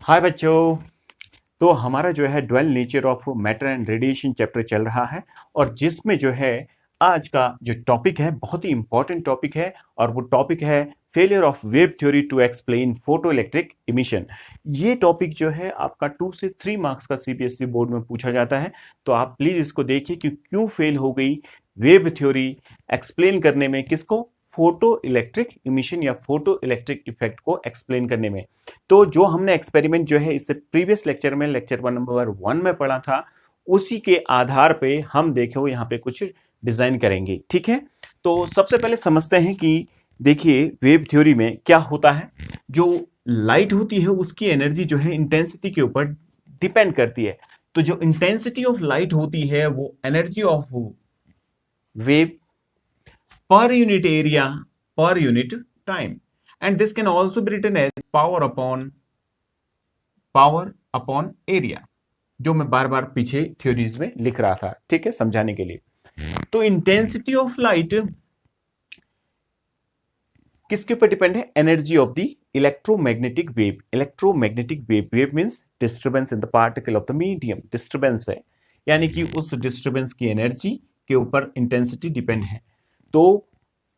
हाय बच्चों। तो हमारा जो है dual nature of matter and radiation chapter चल रहा है और जिसमें जो है आज का जो टॉपिक है बहुत ही इंपॉर्टेंट टॉपिक है और वो टॉपिक है failure of wave theory to explain photo electric emission. ये टॉपिक जो है आपका 2 से 3 मार्क्स का सीबीएसई बोर्ड में पूछा जाता है। तो आप प्लीज इसको देखिए कि क्यों फेल हो गई वेव थ्योरी एक्सप्लेन करने में, किसको, फोटो इलेक्ट्रिक इमिशन या फोटो इलेक्ट्रिक इफेक्ट को एक्सप्लेन करने में। तो जो हमने एक्सपेरिमेंट जो है इससे प्रीवियस लेक्चर में लेक्चर नंबर 1 में पढ़ा था, उसी के आधार पे हम देखो यहाँ पे कुछ डिजाइन करेंगे। ठीक है, तो सबसे पहले समझते हैं कि देखिए वेव थ्योरी में क्या होता है। जो लाइट होती है उसकी एनर्जी जो है इंटेंसिटी के ऊपर डिपेंड करती है। तो जो इंटेंसिटी ऑफ लाइट होती है वो energy of wave per unit area per unit time, and this can also be written as power upon area, जो मैं बार बार पीछे थ्योरीज में लिख रहा था। ठीक है, समझाने के लिए। तो इंटेंसिटी ऑफ लाइट किसके ऊपर डिपेंड है? Energy of the electromagnetic wave. Electromagnetic wave, wave means disturbance in the particle of the medium. Disturbance है, यानी कि उस डिस्टर्बेंस की एनर्जी के ऊपर इंटेंसिटी डिपेंड है। तो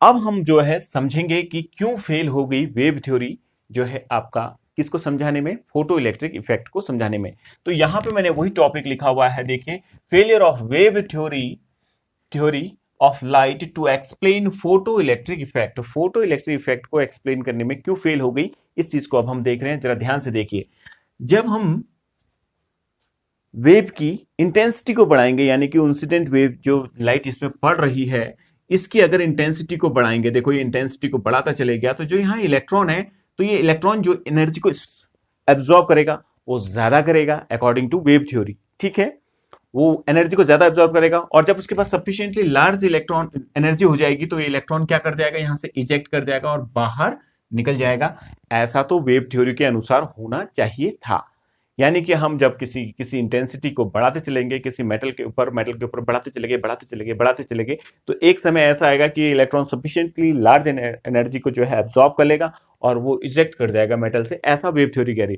अब हम जो है समझेंगे कि क्यों फेल हो गई वेव थ्योरी जो है आपका, किसको समझाने में? फोटो इलेक्ट्रिक इफेक्ट को समझाने में। तो यहां पे मैंने वही टॉपिक लिखा हुआ है, देखिए, failure of wave theory of light to explain photo electric effect. Photo electric effect को एक्सप्लेन करने में क्यों फेल हो गई, इस चीज को अब हम देख रहे हैं। जरा ध्यान से देखिए, जब हम वेव की इंटेंसिटी को बढ़ाएंगे, यानी कि इंसिडेंट वेव जो लाइट इसमें पड़ रही है, इसकी अगर इंटेंसिटी को बढ़ाएंगे, देखो ये इंटेंसिटी को बढ़ाता चले गया, तो जो यहाँ इलेक्ट्रॉन है, तो ये इलेक्ट्रॉन जो एनर्जी को एब्जॉर्ब करेगा वो ज्यादा करेगा अकॉर्डिंग टू वेव थ्योरी। ठीक है, वो एनर्जी को ज्यादा एब्जॉर्ब करेगा और जब उसके पास सफिशिएंटली लार्ज इलेक्ट्रॉन एनर्जी हो जाएगी तो ये इलेक्ट्रॉन क्या कर जाएगा, यहां से इजेक्ट कर जाएगा और बाहर निकल जाएगा। ऐसा तो वेव थ्योरी के अनुसार होना चाहिए था। यानी कि हम जब किसी किसी इंटेंसिटी को बढ़ाते चलेंगे, किसी मेटल के ऊपर बढ़ाते चलेंगे बढ़ाते चलेंगे, तो एक समय ऐसा आएगा कि इलेक्ट्रॉन सफिशिएंटली लार्ज एनर्जी को जो है एब्जॉर्ब कर लेगा और वो इजेक्ट कर जाएगा मेटल से। ऐसा वेव थ्योरी कह रही।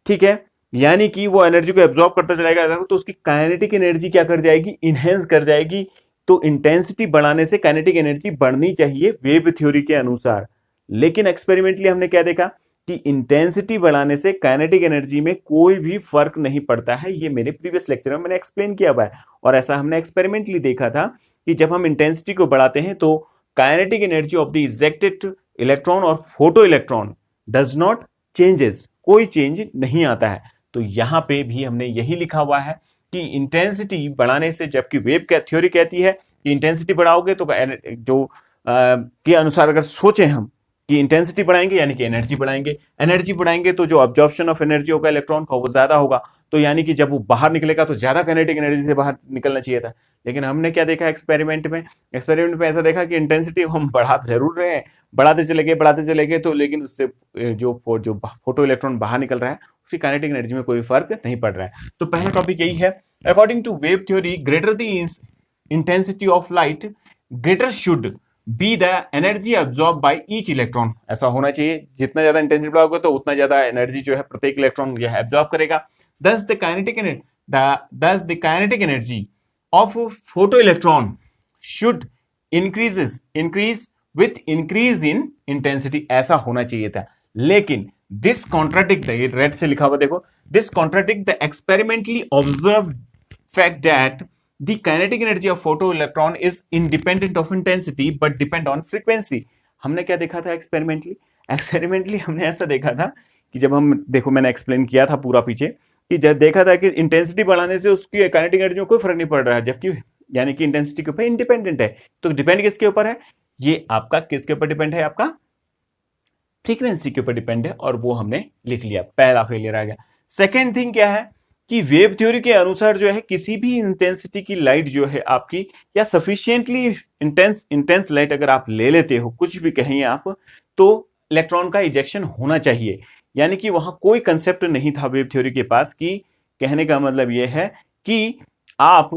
ठीक है, यानी कि वो एनर्जी को एब्जॉर्ब करता चलेगा तो उसकी काइनेटिक एनर्जी क्या कर जाएगी, इनहेंस कर जाएगी। तो इंटेंसिटी बढ़ाने से काइनेटिक एनर्जी बढ़नी चाहिए वेव थ्योरी के अनुसार। लेकिन एक्सपेरिमेंटली हमने क्या देखा कि इंटेंसिटी बढ़ाने से काइनेटिक एनर्जी में कोई भी फर्क नहीं पड़ता है। ये मेरे प्रीवियस लेक्चर में मैंने एक्सप्लेन किया हुआ है और ऐसा हमने एक्सपेरिमेंटली देखा था कि जब हम इंटेंसिटी को बढ़ाते हैं तो kinetic energy of the ejected electron और photo electron does not changes, कोई चेंज नहीं आता है। तो यहां पे भी हमने यही लिखा हुआ है कि इंटेंसिटी बढ़ाने से, जबकि वेव का थ्योरी कहती है कि इंटेंसिटी बढ़ाओगे तो जो के अनुसार अगर सोचें हम कि इंटेंसिटी बढ़ाएंगे यानी कि एनर्जी बढ़ाएंगे तो जो अब्जॉर्प्शन ऑफ एनर्जी होगा इलेक्ट्रॉन का वो ज्यादा होगा। तो यानी कि जब वो बाहर निकलेगा तो ज्यादा काइनेटिक एनर्जी से बाहर निकलना चाहिए था। लेकिन हमने क्या देखा एक्सपेरिमेंट में ऐसा देखा कि इंटेंसिटी हम बढ़ा जरूर रहे हैं, बढ़ाते चले गए तो लेकिन उससे जो फोटो इलेक्ट्रॉन बाहर निकल रहा है उसकी काइनेटिक एनर्जी में कोई फर्क नहीं पड़ रहा है। तो पहला टॉपिक यही है, according to wave theory greater the intensity of light greater should be the energy absorb by each electron. ऐसा होना चाहिए, जितना ज्यादा इंटेंसिटी बढ़ाओगे तो उतना ज्यादा एनर्जी जो है प्रत्येक इलेक्ट्रॉन जो है एब्सॉर्ब करेगा। दस the kinetic energy of photo electron should increase with increase in intensity. ऐसा होना चाहिए था, लेकिन दिस कॉन्ट्राडिक्ट द, रेड से लिखा हुआ देखो, this contradict the experimentally observe fact that the kinetic energy of photoelectron is independent of intensity but depend on frequency। हमने क्या देखा था एक्सपेरिमेंटली हमने ऐसा देखा था कि जब हम, देखो मैंने एक्सप्लेन किया था पूरा पीछे, कि जब देखा था कि इंटेंसिटी बढ़ाने से उसकी काइनेटिक एनर्जी में कोई फर्क नहीं पड़ रहा है, जबकि यानी कि इंटेंसिटी के ऊपर इंडिपेंडेंट है। तो डिपेंड किसके ऊपर है? ये आपका किसके ऊपर डिपेंड है? आपका फ्रीक्वेंसी के ऊपर डिपेंड है, और वो हमने लिख लिया। पहला फेलियर आ गया। सेकेंड थिंग क्या है कि वेव थ्योरी के अनुसार जो है किसी भी इंटेंसिटी की लाइट जो है आपकी, या सफिशिएंटली इंटेंस लाइट अगर आप ले लेते हो, कुछ भी कहें आप, तो इलेक्ट्रॉन का इजेक्शन होना चाहिए। यानी कि वहां कोई कंसेप्ट नहीं था वेव थ्योरी के पास कि, कहने का मतलब यह है कि आप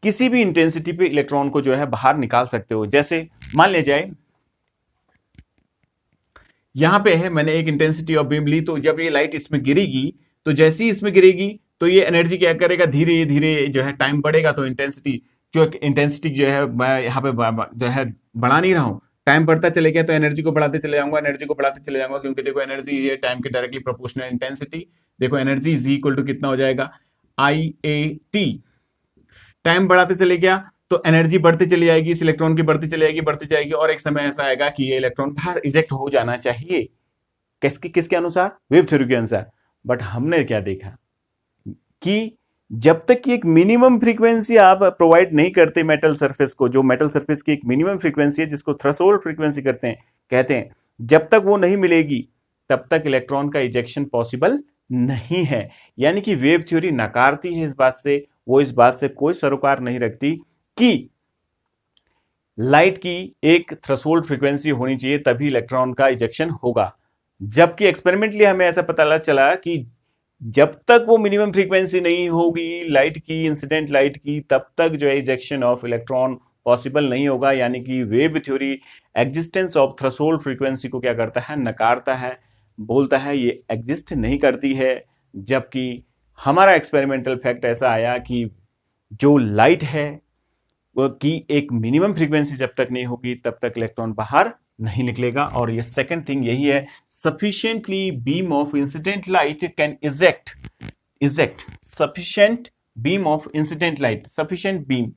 किसी भी इंटेंसिटी पे इलेक्ट्रॉन को जो है बाहर निकाल सकते हो। जैसे मान लिया जाए यहां पे है, मैंने एक इंटेंसिटी ऑफ बीम ली, तो जब ये लाइट इसमें गिरेगी तो जैसे ही इसमें गिरेगी तो ये एनर्जी क्या करेगा, धीरे धीरे जो है टाइम बढ़ेगा तो इंटेंसिटी, क्योंकि इंटेंसिटी जो है मैं यहाँ पे जो है बढ़ा नहीं रहा हूँ, टाइम बढ़ता चले गया तो एनर्जी को बढ़ाते चले जाऊंगा, एनर्जी को बढ़ाते चले जाऊंगा, क्योंकि देखो एनर्जी ये टाइम के डायरेक्टली प्रोपोर्शनल इंटेंसिटी। देखो एनर्जी इज इक्वल टू कितना हो जाएगा, I/A/T। टाइम बढ़ाते चले गया तो एनर्जी बढ़ती चली जाएगी, इस इलेक्ट्रॉन की बढ़ती जाएगी और एक समय ऐसा आएगा कि ये इलेक्ट्रॉन बाहर इजेक्ट हो जाना चाहिए। किसके अनुसार, वेव थ्योरी के अनुसार। बट हमने क्या देखा कि जब तक कि एक मिनिमम फ्रीक्वेंसी आप प्रोवाइड नहीं करते मेटल सरफेस को, जो मेटल सरफेस की एक मिनिमम फ्रीक्वेंसी है जिसको थ्रेशोल्ड फ्रीक्वेंसी कहते हैं, जब तक वो नहीं मिलेगी तब तक इलेक्ट्रॉन का इजेक्शन पॉसिबल नहीं है। यानी कि वेव थ्योरी नकारती है इस बात से, वो इस बात से कोई सरोकार नहीं रखती कि लाइट की एक थ्रेशोल्ड फ्रीक्वेंसी होनी चाहिए तभी इलेक्ट्रॉन का इजेक्शन होगा। जबकि एक्सपेरिमेंटली हमें ऐसा पता चला कि जब तक वो मिनिमम फ्रीक्वेंसी नहीं होगी लाइट की, इंसिडेंट लाइट की, तब तक जो है इजेक्शन ऑफ इलेक्ट्रॉन पॉसिबल नहीं होगा। यानी कि wave theory existence of threshold frequency को क्या करता है, नकारता है, बोलता है ये एग्जिस्ट नहीं करती है। जबकि हमारा एक्सपेरिमेंटल फैक्ट ऐसा आया कि जो लाइट है वो की एक मिनिमम फ्रीक्वेंसी जब तक नहीं होगी तब तक इलेक्ट्रॉन बाहर नहीं निकलेगा। और ये सेकंड थिंग यही है, sufficiently beam of incident light can eject sufficient beam of incident light, sufficient beam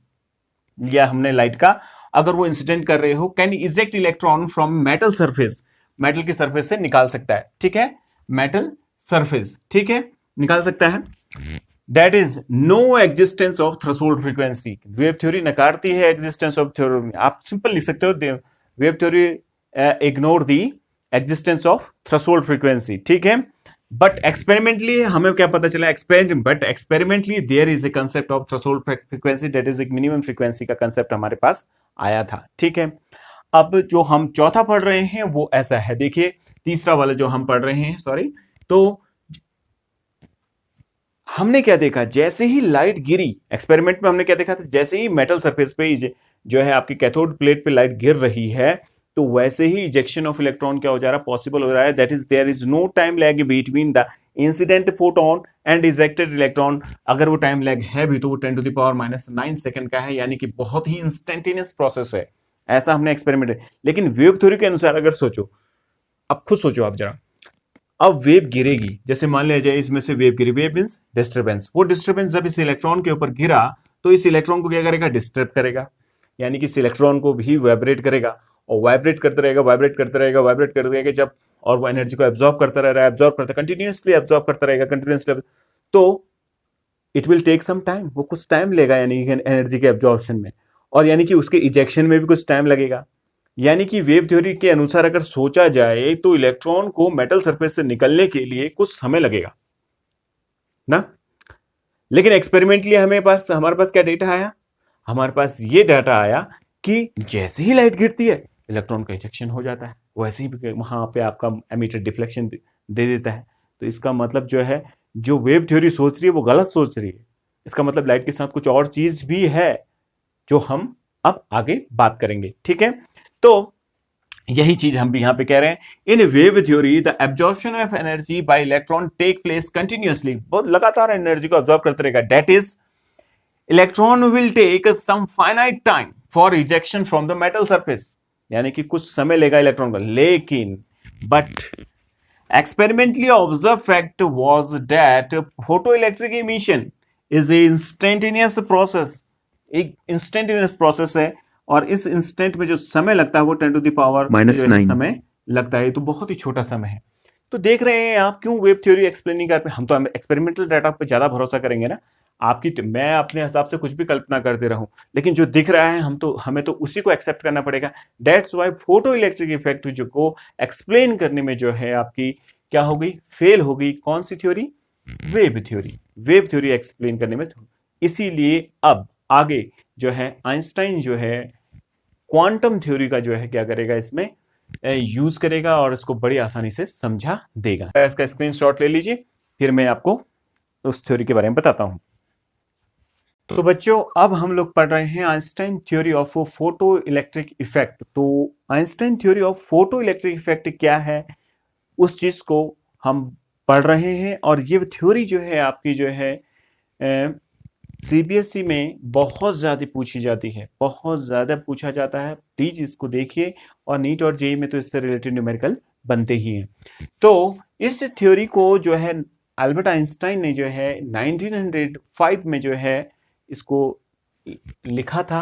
लिया हमने लाइट का, अगर वो इंसिडेंट कर रहे हो, can eject electron from metal surface, metal की सरफेस से निकाल सकता है। ठीक है, मेटल सरफेस, ठीक है, निकाल सकता है। That is no existence of threshold frequency. Wave theory नकारती है एग्जिस्टेंस ऑफ थ्योरी। आप सिंपल लिख सकते हो, wave theory ignore the existence of threshold frequency. ठीक है, बट एक्सपेरिमेंटली हमें क्या पता चला, experimentally there is a concept of threshold frequency, that is एक मिनिमम फ्रीक्वेंसी का कंसेप्ट हमारे पास आया था। ठीक है, अब जो हम चौथा पढ़ रहे हैं वो ऐसा है, देखिए तीसरा वाला जो हम पढ़ रहे हैं, सॉरी, तो हमने क्या देखा, जैसे ही लाइट गिरी एक्सपेरिमेंट में, हमने क्या देखा था, जैसे ही मेटल सरफेस पे जो है आपकी कैथोड प्लेट पे लाइट गिर रही है तो वैसे ही इजेक्शन ऑफ इलेक्ट्रॉन क्या हो जा रहा है, पॉसिबल हो रहा है। That is there is no time lag between the incident photon and ejected electron. अगर वो टाइम लैग है भी तो वो 10⁻⁹ सेकंड का है, यानी कि बहुत ही इंस्टेंटेनियस प्रोसेस है। ऐसा हमने एक्सपेरिमेंट। लेकिन वेव थ्योरी के अनुसार अगर सोचो, अब खुद सोचो आप जरा, अब वेव गिरेगी, जैसे मान लिया जाए इसमें से वेव गिरी, वेव मींस डिस्टर्बेंस, वो डिस्टर्बेंस जब इस इलेक्ट्रॉन के ऊपर गिरा तो इस इलेक्ट्रॉन को क्या करेगा, डिस्टर्ब करेगा, यानी कि इस इलेक्ट्रॉन को भी वाइब्रेट करेगा और वाइब्रेट करते रहेगा जब, और वो एनर्जी को एब्जॉर्ब करता रह रहा है, कंटिन्यूसली एब्जॉर्ब करता रहेगा कंटिन्यूसली, तो it will take some time, वो कुछ टाइम लेगा यानी कि एनर्जी के एब्जॉर्प्शन में, और यानी कि उसके इजेक्शन में भी कुछ टाइम लगेगा। यानी कि वेव थ्योरी के अनुसार अगर सोचा जाए तो इलेक्ट्रॉन को मेटल सरफेस से निकलने के लिए कुछ समय लगेगा ना। लेकिन एक्सपेरिमेंटली हमारे पास क्या डेटा आया, हमारे पास ये डाटा आया कि जैसे ही लाइट गिरती है इलेक्ट्रॉन का इजेक्शन हो जाता है, वैसे ही वहां पे आपका एमिटर डिफ्लेक्शन दे देता है। तो इसका मतलब जो है, जो वेव थ्योरी सोच रही है वो गलत सोच रही है। इसका मतलब लाइट के साथ कुछ और चीज भी है जो हम अब आगे बात करेंगे। ठीक है, तो यही चीज हम भी यहां पे कह रहे हैं, in wave theory the absorption of energy by electron take place continuously, बहुत लगातार एनर्जी को एब्जॉर्ब करते रहेगा। That is electron will take some finite time for ejection from the metal surface, यानी कि कुछ समय लेगा इलेक्ट्रॉन को। लेकिन but experimentally observe fact was that photoelectric emission is a instantaneous process, एक इंस्टेंटेनियस प्रोसेस है, और इस इंस्टेंट में जो समय लगता है वो 10⁻⁹ समय लगता है, तो बहुत ही छोटा समय है। तो देख रहे हैं आप, क्यों वेव थ्योरी एक्सप्लेन नहीं करते, हम तो एक्सपेरिमेंटल डाटा पे ज्यादा भरोसा करेंगे ना। मैं अपने हिसाब से कुछ भी कल्पना करते रहूं, लेकिन जो दिख रहा है हमें तो उसी को एक्सेप्ट करना पड़ेगा। That's why photo electric effect जो को एक्सप्लेन करने में जो है आपकी क्या हो गई, फेल हो गई। कौन सी थ्योरी, वेव थ्योरी एक्सप्लेन करने में। इसीलिए अब आगे जो है आइंस्टाइन जो है क्वांटम थ्योरी का जो है क्या करेगा, इसमें यूज करेगा और इसको बड़ी आसानी से समझा देगा। इसका स्क्रीनशॉट ले लीजिए, फिर मैं आपको उस थ्योरी के बारे में बताता हूं। तो बच्चों अब हम लोग पढ़ रहे हैं Einstein theory of photo electric effect. तो Einstein theory of photo electric effect क्या है, उस चीज को हम पढ़ रहे हैं और ये थ्योरी जो है आपकी जो है सीबीएसई में बहुत ज़्यादा पूछी जाती है, बहुत ज़्यादा पूछा जाता है। प्लीज इसको देखिए और नीट और जेईई में तो इससे रिलेटेड न्यूमेरिकल बनते ही हैं। तो इस थ्योरी को जो है अल्बर्ट आइंस्टाइन ने जो है 1905 में जो है इसको लिखा था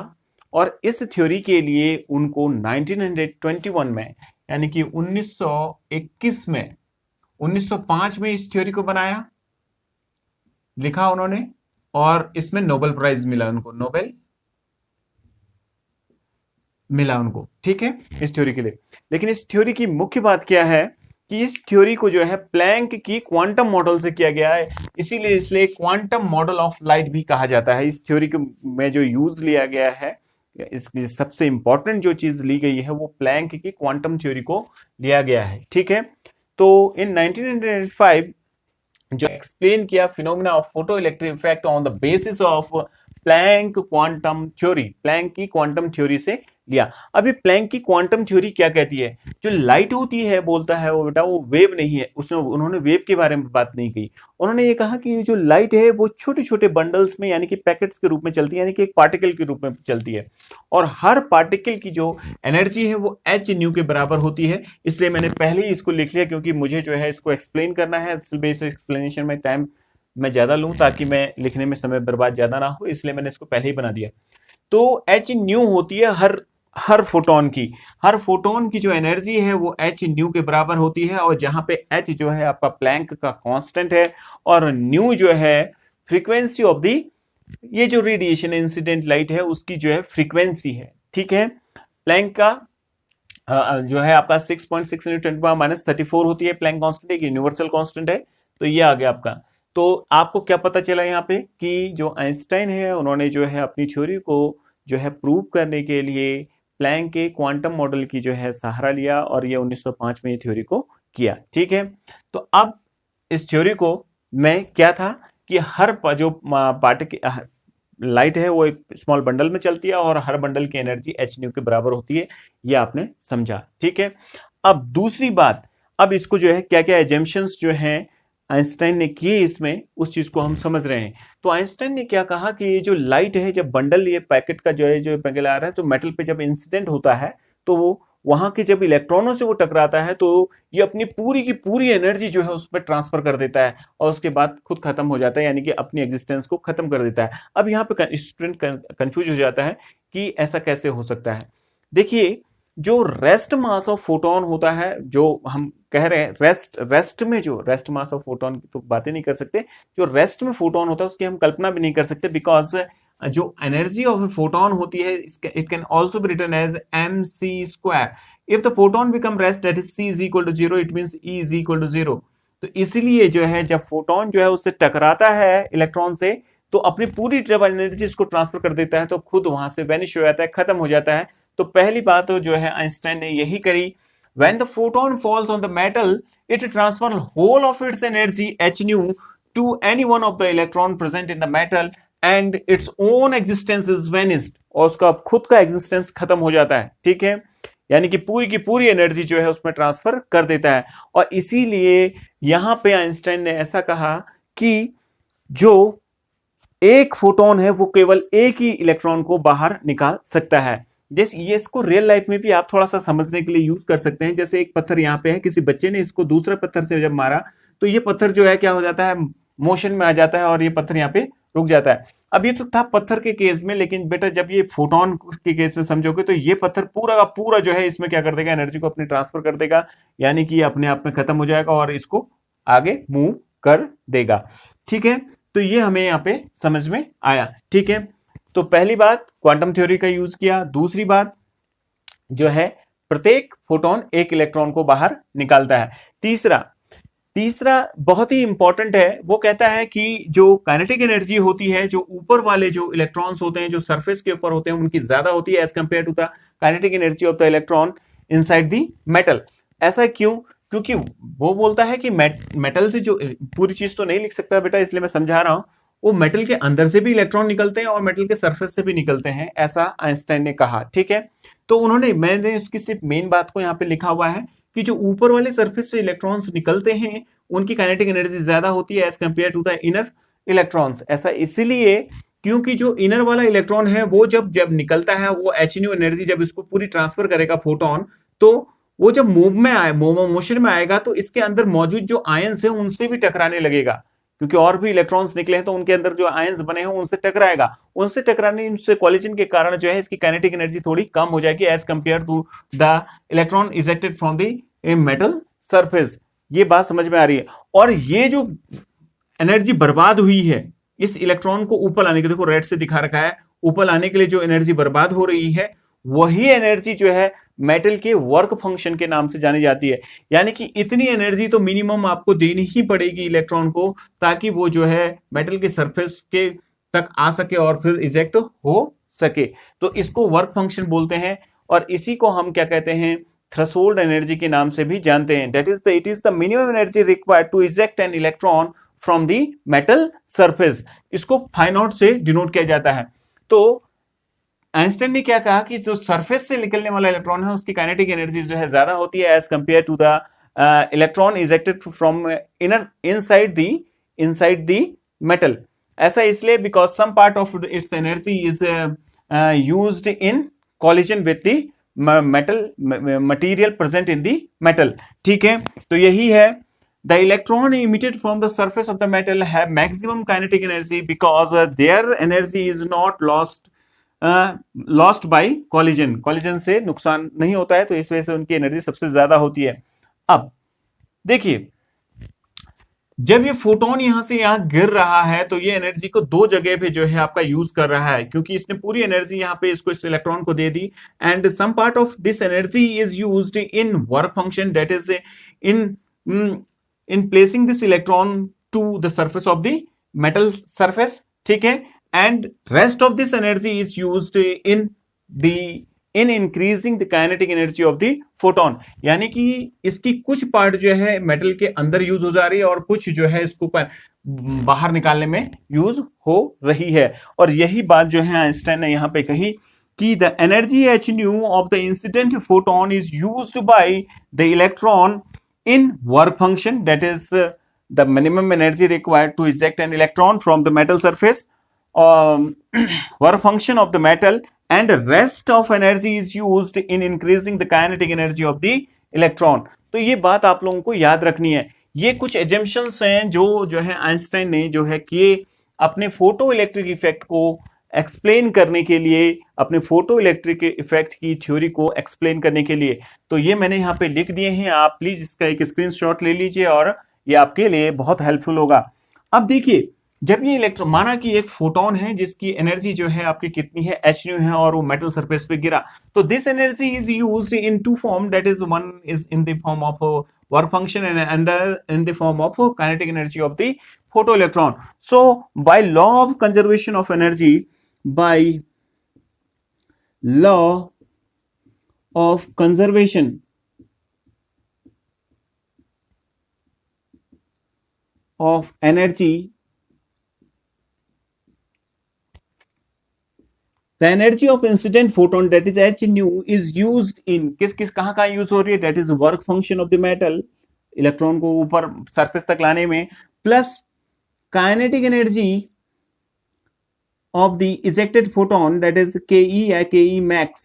और इस थ्योरी के लिए उनको 1921 में यानी कि 1921 में 1905 में इस थ्योरी को बनाया, लिखा उन्होंने और इसमें नोबेल प्राइज मिला उनको, नोबेल मिला उनको, ठीक है, इस थ्योरी के लिए। लेकिन इस थ्योरी की मुख्य बात क्या है कि इस थ्योरी को जो है प्लैंक की क्वांटम मॉडल से किया गया है, इसीलिए इसलिए क्वांटम मॉडल ऑफ लाइट भी कहा जाता है। इस थ्योरी में जो यूज लिया गया है, इसकी सबसे इंपॉर्टेंट जो चीज ली गई है वो प्लैंक की क्वांटम थ्योरी को लिया गया है, ठीक है। तो इन 1905 जो एक्सप्लेन किया phenomena of photo electric effect on the basis of Planck quantum theory, Planck की क्वांटम थ्योरी से लिया। अभी प्लैंक की क्वांटम थ्योरी क्या कहती है, जो लाइट होती है बोलता है वो बेटा वो वेव नहीं है, उसमें उन्होंने वेव के बारे में बात नहीं की। उन्होंने ये कहा कि जो लाइट है वो छोटे छोटे बंडल्स में यानी कि पैकेट्स के रूप में चलती है, यानी कि एक पार्टिकल के रूप में चलती है और हर पार्टिकल की जो एनर्जी है वो एच न्यू के बराबर होती है। इसलिए मैंने पहले ही इसको लिख लिया क्योंकि मुझे जो है इसको एक्सप्लेन करना है, बेस एक्सप्लेनेशन में टाइम मैं ज्यादा लूं ताकि मैं लिखने में समय बर्बाद ज्यादा ना हो, इसलिए मैंने इसको पहले ही बना दिया। तो एच न्यू होती है हर फोटोन की जो एनर्जी है वो एच न्यू के बराबर होती है और जहां पे एच जो है आपका प्लैंक का कांस्टेंट है और न्यू जो है फ्रीक्वेंसी ऑफ दी, ये जो रेडिएशन इंसिडेंट लाइट है उसकी जो है फ्रीक्वेंसी है, ठीक है। प्लैंक का जो है आपका 6.6 × 10⁻34 होती है प्लैंक कांस्टेंट, एक यूनिवर्सल कांस्टेंट है। तो ये आ गया आपका। तो आपको क्या पता चला यहाँ पे कि जो आइंस्टाइन है उन्होंने जो है अपनी थ्योरी को जो है प्रूव करने के लिए प्लैंक के क्वांटम मॉडल की जो है सहारा लिया और ये 1905 में ये थ्योरी को किया, ठीक है। तो अब इस थ्योरी को मैं क्या था कि हर जो पार्टिकल लाइट है वो एक स्मॉल बंडल में चलती है और हर बंडल की एनर्जी एच न्यू के बराबर होती है, ये आपने समझा, ठीक है। अब दूसरी बात, अब इसको जो है क्या क्या एजम्पशंस जो हैं आइंस्टाइन ने किए इसमें, उस चीज को हम समझ रहे हैं। तो आइंस्टाइन ने क्या कहा कि ये जो लाइट है, जब बंडल ये पैकेट का जो है जो पैकेट आ रहा है तो मेटल पे जब इंसिडेंट होता है तो वो वहां के जब इलेक्ट्रॉनों से वो टकराता है तो ये अपनी पूरी की पूरी एनर्जी जो है उस पर ट्रांसफर कर देता है और उसके बाद खुद खत्म हो जाता है, यानी कि अपनी एग्जिस्टेंस को खत्म कर देता है। अब यहाँ पे स्टूडेंट कंफ्यूज हो जाता है कि ऐसा कैसे हो सकता है। देखिए जो रेस्ट मास ऑफ फोटोन होता है, जो हम कह रहे हैं रेस्ट में जो रेस्ट मास ऑफ फोटोन की तो बातें नहीं कर सकते, जो रेस्ट में फोटोन होता है उसकी हम कल्पना भी नहीं कर सकते, बिकॉज जो एनर्जी ऑफ फोटोन होती है it can also be written as mc²। If the photon become rest that is c is equal to 0, it means E is equal to 0। तो इसीलिए जो है जब फोटोन जो है उससे टकराता है इलेक्ट्रॉन से तो अपनी पूरी जब एनर्जी इसको ट्रांसफर कर देता है तो खुद वहां से वेनिश हो जाता है, खत्म हो जाता है। तो पहली बात तो जो है आइंस्टाइन ने यही करी, when the photon falls on the metal it transfers whole of its energy h nu to any one of the electron present in the metal and its own existence is vanished, और उसका खुद का existence खत्म हो जाता है, ठीक है। यानी कि पूरी की पूरी एनर्जी जो है उसमें ट्रांसफर कर देता है और इसीलिए यहां पे आइंस्टाइन ने ऐसा कहा कि जो एक फोटोन है वो केवल एक ही इलेक्ट्रॉन को बाहर निकाल सकता है। जैसे ये इसको रियल लाइफ में भी आप थोड़ा सा समझने के लिए यूज कर सकते हैं। जैसे एक पत्थर यहाँ पे है, किसी बच्चे ने इसको दूसरे पत्थर से जब मारा तो ये पत्थर जो है क्या हो जाता है, मोशन में आ जाता है और ये पत्थर यहाँ पे रुक जाता है। अब ये तो था पत्थर के केस में, लेकिन बेटा जब ये फोटोन के केस में समझोगे तो ये पत्थर पूरा का पूरा जो है इसमें क्या कर देगा, एनर्जी को अपने ट्रांसफर कर देगा, यानी कि अपने आप में खत्म हो जाएगा और इसको आगे मूव कर देगा, ठीक है। तो ये हमें यहाँ पे समझ में आया, ठीक है। तो पहली बात क्वांटम थ्योरी का यूज किया। दूसरी बात जो है प्रत्येक फोटोन एक इलेक्ट्रॉन को बाहर निकालता है। तीसरा बहुत ही इंपॉर्टेंट है, वो कहता है कि जो काइनेटिक एनर्जी होती है, जो ऊपर वाले जो इलेक्ट्रॉन्स होते हैं जो सरफेस के ऊपर होते हैं उनकी ज्यादा होती है as compare to the kinetic energy of the electron inside the metal. ऐसा क्यों? क्योंकि वो बोलता है कि मेटल से जो, पूरी चीज तो नहीं लिख सकता बेटा इसलिए मैं समझा रहा हूं, वो मेटल के अंदर से भी इलेक्ट्रॉन निकलते हैं और मेटल के सरफेस से भी निकलते हैं, ऐसा आइंस्टाइन ने कहा, ठीक है। तो मैंने उसकी सिर्फ मेन बात को यहाँ पे लिखा हुआ है कि जो ऊपर वाले सरफेस से इलेक्ट्रॉन्स निकलते हैं उनकी काइनेटिक एनर्जी ज्यादा होती है as compare to the inner electrons. ऐसा इसलिए क्योंकि जो इनर वाला इलेक्ट्रॉन है वो जब जब निकलता है वो एच न्यू एनर्जी जब इसको पूरी ट्रांसफर करेगा फोटोन, तो वो जब मूव में आए मोशन में आएगा तो इसके अंदर मौजूद जो आयंस है उनसे भी टकराने लगेगा, क्योंकि और भी इलेक्ट्रॉन्स निकले हैं तो उनके अंदर जो आयंस बने हैं उनसे टकराएगा। उनसे टकराने से कॉलिजन के कारण जो है इसकी काइनेटिक एनर्जी थोड़ी कम हो जाएगी as compare to the electron ejected from the metal surface. ये बात समझ में आ रही है। और ये जो एनर्जी बर्बाद हुई है इस इलेक्ट्रॉन को ऊपर लाने के, देखो रेड से दिखा रखा है, ऊपर लाने के लिए जो एनर्जी बर्बाद हो रही है वही एनर्जी जो है मेटल के वर्क फंक्शन के नाम से जानी जाती है। यानी कि इतनी एनर्जी तो मिनिमम आपको देनी ही पड़ेगी इलेक्ट्रॉन को ताकि वो जो है मेटल के सरफेस के तक आ सके और फिर इजेक्ट हो सके। तो इसको वर्क फंक्शन बोलते हैं और इसी को हम क्या कहते हैं, थ्रेशोल्ड एनर्जी के नाम से भी जानते हैं। That is the it is the minimum energy required to eject an electron from the metal surface. इसको फाइ नॉट से डिनोट किया जाता है। तो आइंस्टाइन ने क्या कहा कि जो सरफेस से निकलने वाला इलेक्ट्रॉन है उसकी काइनेटिक एनर्जी जो है ज्यादा होती है as compare to the electron ejected from inner inside the metal. ऐसा इसलिए because some part of its energy is used in collision with the metal material present in the metal. ठीक है, तो यही है। The electron emitted from the surface of the metal have maximum kinetic energy because their energy is not lost by collision. Collision से नुकसान नहीं होता है तो इस वजह से उनकी एनर्जी सबसे ज्यादा होती है। अब देखिए, जब ये फोटोन यहां से यहां गिर रहा है तो ये एनर्जी को दो जगह पे जो है आपका यूज कर रहा है, क्योंकि इसने पूरी एनर्जी यहां पे इसको इस इलेक्ट्रॉन को दे दी and some part of this energy is used in work function, that is in placing this electron to the surface of the metal surface. ठीक है, and rest of this energy is used in increasing the kinetic energy of the photon. यानी कि इसकी कुछ part जो है metal के अंदर यूज हो जा रही है और कुछ जो है इसको बाहर निकालने में यूज हो रही है। और यही बात जो है आइंस्टाइन ने यहां पे कही कि the energy h nu of the incident photon is used by the electron in work function, that is the minimum energy required to eject an electron from the metal surface, work function of the metal, and the rest of energy is used in increasing the kinetic energy of the electron. तो ये बात आप लोगों को याद रखनी है। ये कुछ एजम्पशंस हैं जो है आइंस्टाइन ने जो है किए अपने फोटो इलेक्ट्रिक इफेक्ट को एक्सप्लेन करने के लिए, अपने फोटो इलेक्ट्रिक इफेक्ट की थ्योरी को एक्सप्लेन करने के लिए। तो ये मैंने यहाँ पे लिख दिए हैं, आप प्लीज इसका एक स्क्रीनशॉट ले लीजिए और ये आपके लिए बहुत हेल्पफुल होगा। अब देखिए, जब ये इलेक्ट्रॉन, माना कि एक फोटोन है जिसकी एनर्जी जो है आपकी कितनी है, एच न्यू है, और वो मेटल सरफेस पे गिरा, तो this energy is used in two form, that is one is in the form of work function and other in the form of kinetic energy of the photo electron. So by law of conservation of energy, by law of conservation of energy, the energy of incident photon, that is h nu, is used in किस कहां use हो रही है, that is work function of the metal, electron को ऊपर surface तक लाने में, plus kinetic energy of the ejected photon, that is ke या ke max।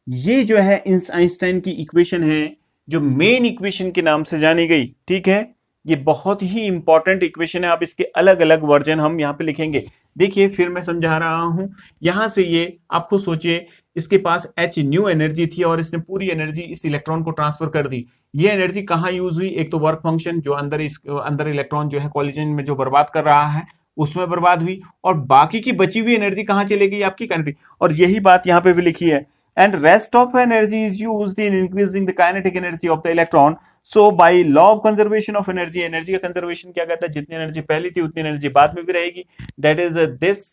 ये जो है आइंस्टाइन की इक्वेशन है जो मेन इक्वेशन के नाम से जानी गई। ठीक है, ये बहुत ही इंपॉर्टेंट इक्वेशन है। अब इसके अलग अलग वर्जन हम यहाँ पे लिखेंगे। देखिए, फिर मैं समझा रहा हूं, यहां से ये आपको सोचिए, इसके पास एच न्यू एनर्जी थी और इसने पूरी एनर्जी इस इलेक्ट्रॉन को ट्रांसफर कर दी। ये एनर्जी कहाँ यूज हुई, एक तो वर्क फंक्शन जो अंदर इलेक्ट्रॉन जो है कॉलिजन में जो बर्बाद कर रहा है उसमें बर्बाद हुई, और बाकी की बची हुई एनर्जी कहां चली गई, आपकी काइनेटिक। और यही बात यहां पे भी लिखी है, and rest of energy is used in increasing the kinetic energy of the electron. So by law of conservation of energy, energy का कंजर्वेशन क्या कहता है, जितनी एनर्जी पहली थी उतनी एनर्जी बाद में भी रहेगी, that is this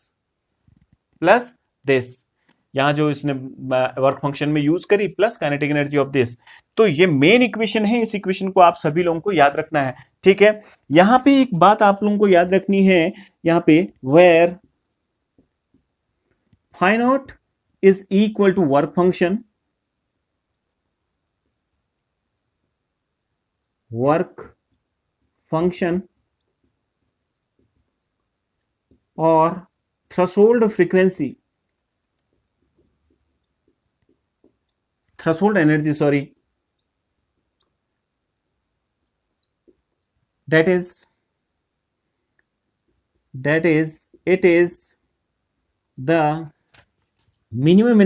plus this, यहां जो इसने वर्क फंक्शन में यूज करी, plus kinetic energy of this. तो ये मेन इक्वेशन है, इस इक्वेशन को आप सभी लोगों को याद रखना है। ठीक है, यहां पे एक बात आप लोगों को याद रखनी है, यहां पे where phi naught is equal to work function, work function और threshold frequency, threshold energy sorry, that is it is the minimum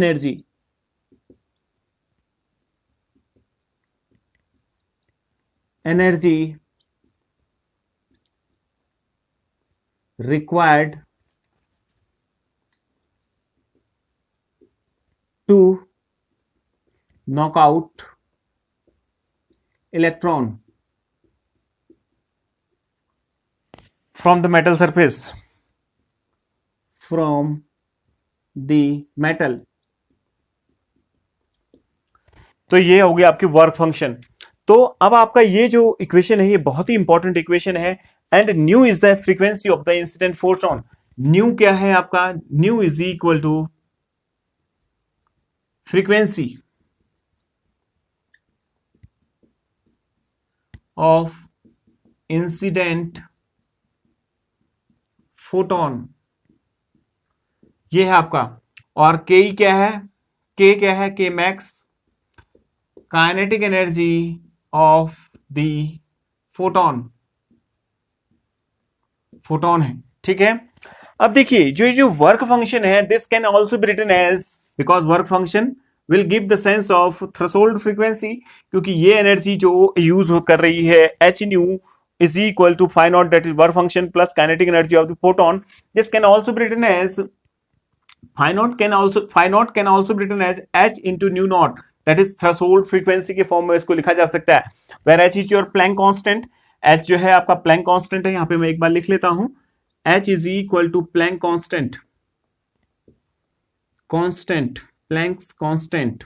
energy required to knock out electron from the metal surface, from the metal। तो ये हो गया आपकी work function. तो अब आपका ये जो इक्वेशन है ये बहुत ही इंपॉर्टेंट इक्वेशन है। And nu is the frequency of the incident photon. Nu क्या है आपका? Nu is equal to frequency of incident photon, ये है आपका। और के क्या है? के क्या है? K max kinetic energy of the photon, photon है, ठीक है। अब देखिए जो वर्क फंक्शन है, this can also be written as, because work function will give the sense of threshold frequency, क्योंकि ये एनर्जी जो यूज कर रही है H nu is equal to phi naught, that is work function plus kinetic energy of the photon. This can also be written as phi naught can also be written as h into nu naught, that is threshold frequency के form में इसको लिखा जा सकता है। where h is your Planck constant, h जो है आपका Planck constant है, यहाँ पे मैं एक बार लिख लेता हूं, h is equal to Planck Planck's constant,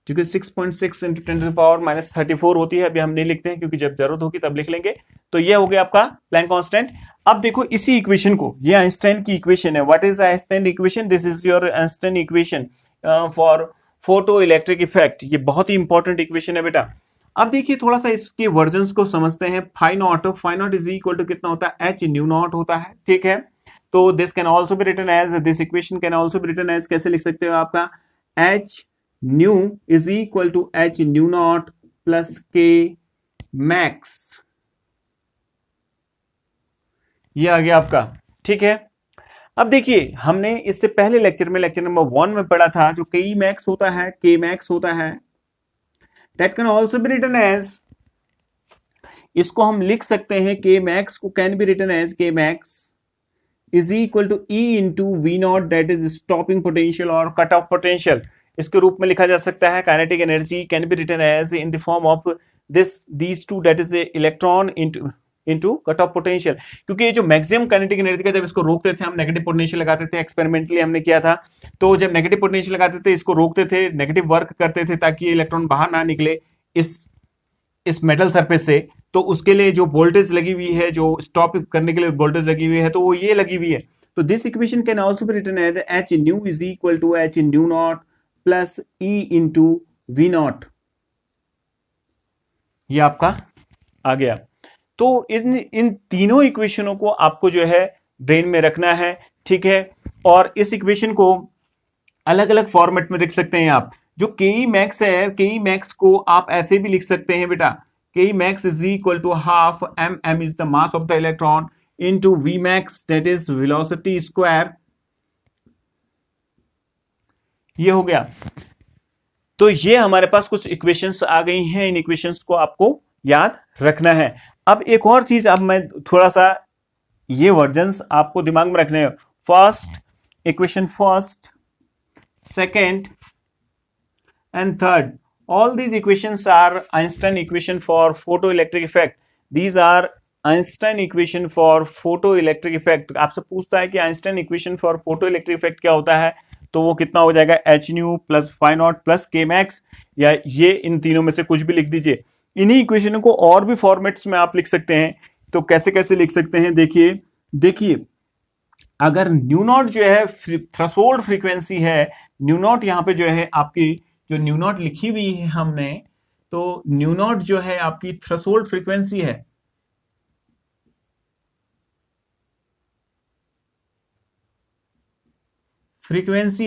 क्योंकि 6.6 इंटू 10⁻⁻34 होती है। अभी हम नहीं लिखते हैं क्योंकि जब जरूरत होगी तब लिख लेंगे। तो ये हो गया आपका प्लैंक कांस्टेंट। अब देखो इसी इक्वेशन को, ये आइंस्टाइन की इक्वेशन है। What is Einstein equation? This is your Einstein equation for photo electric effect. ये बहुत ही इंपॉर्टेंट इक्वेशन है बेटा। अब देखिए थोड़ा सा इसके वर्जन्स को समझते हैं। Phi naught is equal to कितना होता है? एच न्यू नॉट होता है, ठीक है। तो this can also be written as, this equation can also be written as, कैसे लिख सकते हो आपका? H nu is equal to H nu naught plus K max, ये आ गया आपका, ठीक है। अब देखिए हमने इससे पहले लेक्चर में, लेक्चर नंबर 1 में पढ़ा था, जो के मैक्स होता है, के मैक्स होता है, that can also be written as, इसको हम लिख सकते हैं, के मैक्स को can be written as K max is equal to e into V naught, that is stopping potential और कट ऑफ पोटेंशियल। इसके रूप में लिखा जा सकता है। Kinetic energy can be written as in the form of these two, that is electron into cut off potential. क्योंकि ये जो मैक्सिमम काइनेटिक एनर्जी का जब इसको रोकते थे हम, नेगेटिव पोटेंशियल लगाते थे, एक्सपेरिमेंटली हमने किया था। तो जब नेगेटिव पोटेंशियल लगाते थे, इसको रोकते थे, नेगेटिव वर्क करते थे ताकि इलेक्ट्रॉन बाहर ना निकले इस मेटल सरफेस से। तो उसके लिए जो वोल्टेज लगी हुई है, जो स्टॉप करने के लिए वोल्टेज लगी हुई है, तो वो ये लगी हुई है। तो this equation can also be written as h nu is equal to H nu naught plus e into V naught, ये आपका आ गया। तो इन तीनों इक्वेशनों को आपको जो है ब्रेन में रखना है, ठीक है। और इस इक्वेशन को अलग अलग फॉर्मेट में लिख सकते हैं आप। जो के मैक्स है, के मैक्स को आप ऐसे भी लिख सकते हैं बेटा, K max is equal to half m is the mass of the electron into v max, that is velocity square, ये हो गया। तो ये हमारे पास कुछ इक्वेशंस आ गई हैं, इन इक्वेशंस को आपको याद रखना है। अब एक और चीज, अब मैं थोड़ा सा ये वर्जन्स आपको दिमाग में रखने हैं। First equation, first, second and third, all these equations are Einstein equation for photoelectric effect. These are Einstein equation for photoelectric effect. आपसे पूछता है कि Einstein equation for photoelectric effect क्या होता है, तो वो कितना हो जाएगा? H nu plus phi naught plus K max, या ये इन तीनों में से कुछ भी लिख दीजिए। इन्हीं इक्वेशनों को और भी फॉर्मेट्स में आप लिख सकते हैं। तो कैसे कैसे लिख सकते हैं? देखिए अगर न्यू नॉट जो है थ्रेशोल्ड फ्रीक्वेंसी है, न्यू नॉट यहाँ पे जो है आपकी, जो न्यू नॉट लिखी हुई है हमने, तो न्यू नॉट जो है आपकी थ्रेशोल्ड फ्रीक्वेंसी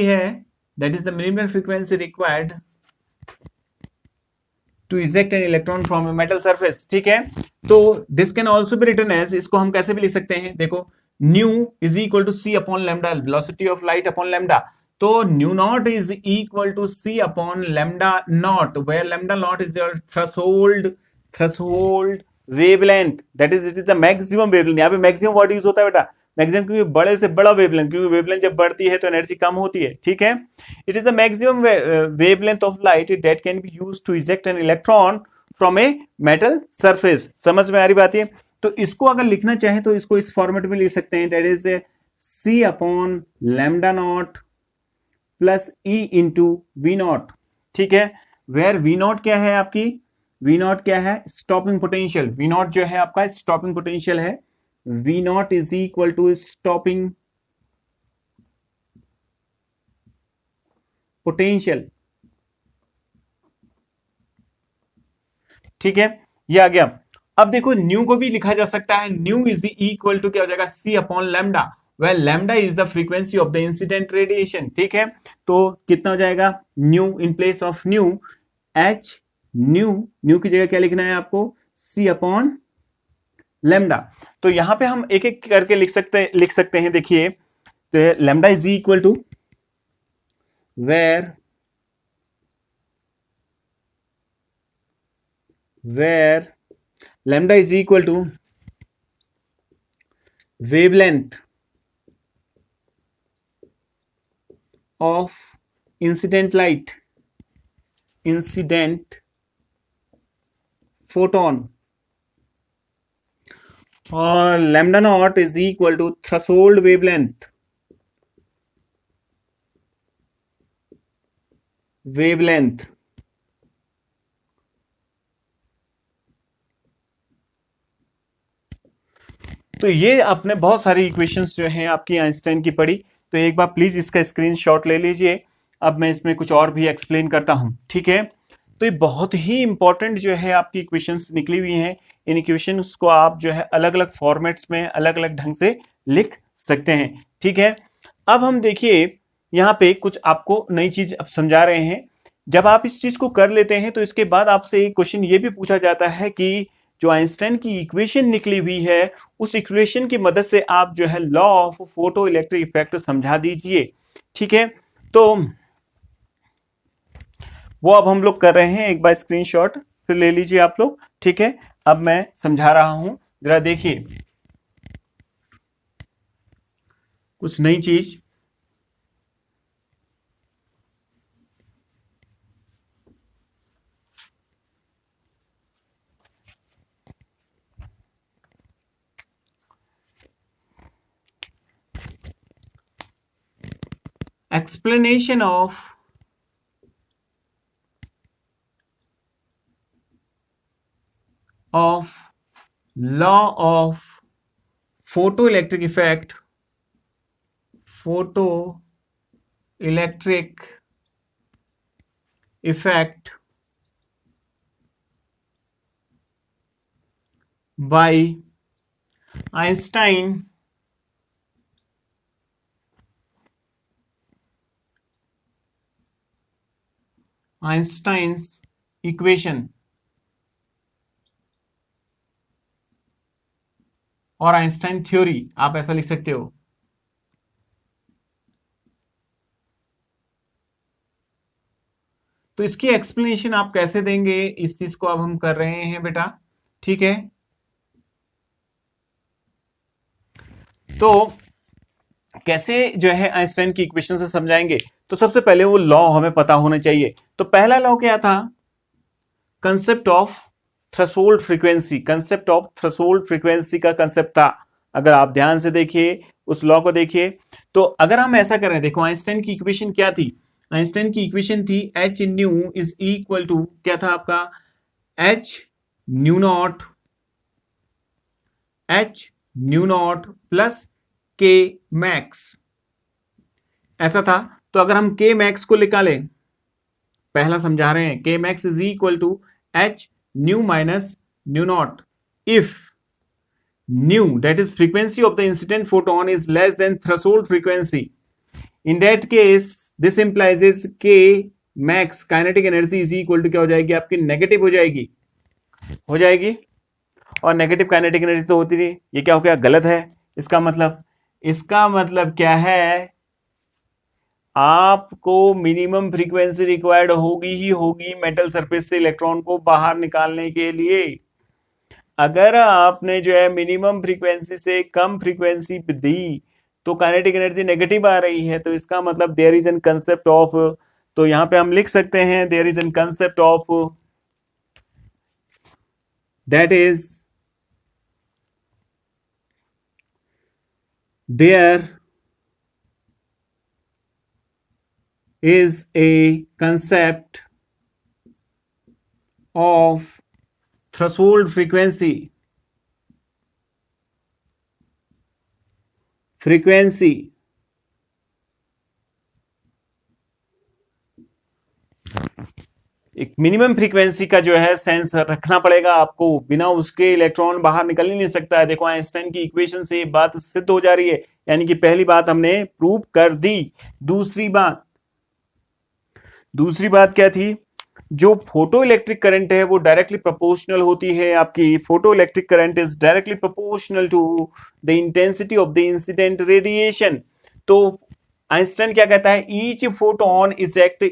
है, that is the minimum frequency required to eject an electron from a metal surface. ठीक है, तो this can also be written as, इसको हम कैसे भी लिख सकते हैं, देखो nu is equal to C upon lambda, velocity of light upon lambda. तो nu naught is equal to C upon lambda naught, where lambda naught is your threshold wavelength, that is it is the maximum wavelength. यहाँ पे maximum word use होता है बेटा, maximum, क्योंकि बड़े से बड़ा वेवलेंथ, क्योंकि वेवलेंथ जब बढ़ती है तो एनर्जी कम होती है। ठीक है, it is the maximum wavelength of light that can be used to eject an electron from a metal surface. समझ में आ रही बात है? तो इसको अगर लिखना चाहे तो इसको इस फॉर्मेट में लिख सकते हैं, that is c upon lambda naught plus e into V naught. ठीक है, वेयर वी नॉट क्या है आपकी, वी नॉट क्या है, स्टॉपिंग पोटेंशियल। वी नॉट जो है आपका स्टॉपिंग पोटेंशियल है, V naught is equal to stopping potential. ठीक है, ये आ गया। अब देखो न्यू को भी लिखा जा सकता है, न्यू इज इक्वल टू क्या हो जाएगा, C upon lambda, well lambda is the frequency of the incident radiation. ठीक है, तो कितना हो जाएगा, nu in place of nu H, nu की जगह क्या लिखना है आपको, सी अपॉन लैम्डा। तो यहां पे हम एक एक करके लिख सकते हैं। देखिए, तो lambda is equal to where lambda is equal to wavelength of incident light, incident photon, और lambda naught is equal to threshold wavelength, तो ये आपने बहुत सारी इक्वेशंस जो हैं आपकी आइंस्टाइन की पढ़ी, तो एक बार प्लीज इसका स्क्रीनशॉट ले लीजिए। अब मैं इसमें कुछ और भी एक्सप्लेन करता हूं। ठीक है, तो ये बहुत ही इंपॉर्टेंट जो है आपकी इक्वेशंस निकली हुई हैं। इन इक्वेशंस को आप जो है अलग अलग फॉर्मेट्स में अलग अलग ढंग से लिख सकते हैं। ठीक है, अब हम देखिए यहाँ पे कुछ आपको नई चीज अब समझा रहे हैं। जब आप इस चीज को कर लेते हैं तो इसके बाद आपसे एक क्वेश्चन ये भी पूछा जाता है कि जो आइंस्टाइन की इक्वेशन निकली हुई है उस इक्वेशन की मदद से आप जो है law of photo electric effect समझा दीजिए। ठीक है, तो वो अब हम लोग कर रहे हैं। एक बार स्क्रीनशॉट फिर ले लीजिए आप लोग। ठीक है, अब मैं समझा रहा हूं, जरा देखिए कुछ नई चीज। explanation of law of photoelectric effect, by Einstein's equation और आइंस्टाइन थ्योरी, आप ऐसा लिख सकते हो। तो इसकी एक्सप्लेनेशन आप कैसे देंगे, इस चीज को अब हम कर रहे हैं बेटा। ठीक है, तो कैसे जो है आइंस्टाइन की इक्वेशन से समझाएंगे, तो सबसे पहले वो लॉ हमें पता होना चाहिए। तो पहला लॉ क्या था, concept of threshold frequency, concept of threshold frequency का कंसेप्ट था। अगर आप ध्यान से देखिए उस लॉ को देखिए, तो अगर हम ऐसा करें, देखो आइंस्टाइन की इक्वेशन क्या थी, आइंस्टाइन की इक्वेशन थी h nu is equal to क्या था आपका, H nu naught plus K max, ऐसा था। तो अगर हम के मैक्स को निकालें, पहला समझा रहे हैं, K max is equal to h nu minus nu naught if nu, that is frequency of the incident photon, is less than threshold frequency. In that case this implies is k max kinetic energy is equal to क्या हो जाएगी आपकी negative हो जाएगी और negative kinetic energy तो होती नहीं। ये क्या हो गया, गलत है। इसका मतलब क्या है, आपको मिनिमम फ्रीक्वेंसी रिक्वायर्ड होगी ही होगी मेटल सरफेस से इलेक्ट्रॉन को बाहर निकालने के लिए। अगर आपने जो है मिनिमम फ्रीक्वेंसी से कम फ्रीक्वेंसी दी तो काइनेटिक एनर्जी नेगेटिव आ रही है। तो इसका मतलब there is an concept of, तो यहां पे हम लिख सकते हैं there is an concept of, that is there is a concept of threshold frequency एक मिनिमम फ्रीक्वेंसी का जो है सेंस रखना पड़ेगा आपको, बिना उसके इलेक्ट्रॉन बाहर निकल ही नहीं सकता है। देखो आइंस्टाइन की इक्वेशन से ये बात सिद्ध हो जा रही है, यानी कि पहली बात हमने प्रूव कर दी। दूसरी बात क्या थी, जो फोटो इलेक्ट्रिक करंट है वो डायरेक्टली प्रोपोर्शनल होती है आपकी, photo electric current is directly proportional to the intensity of the incident radiation. तो आइंस्टाइन क्या कहता है, each photon eject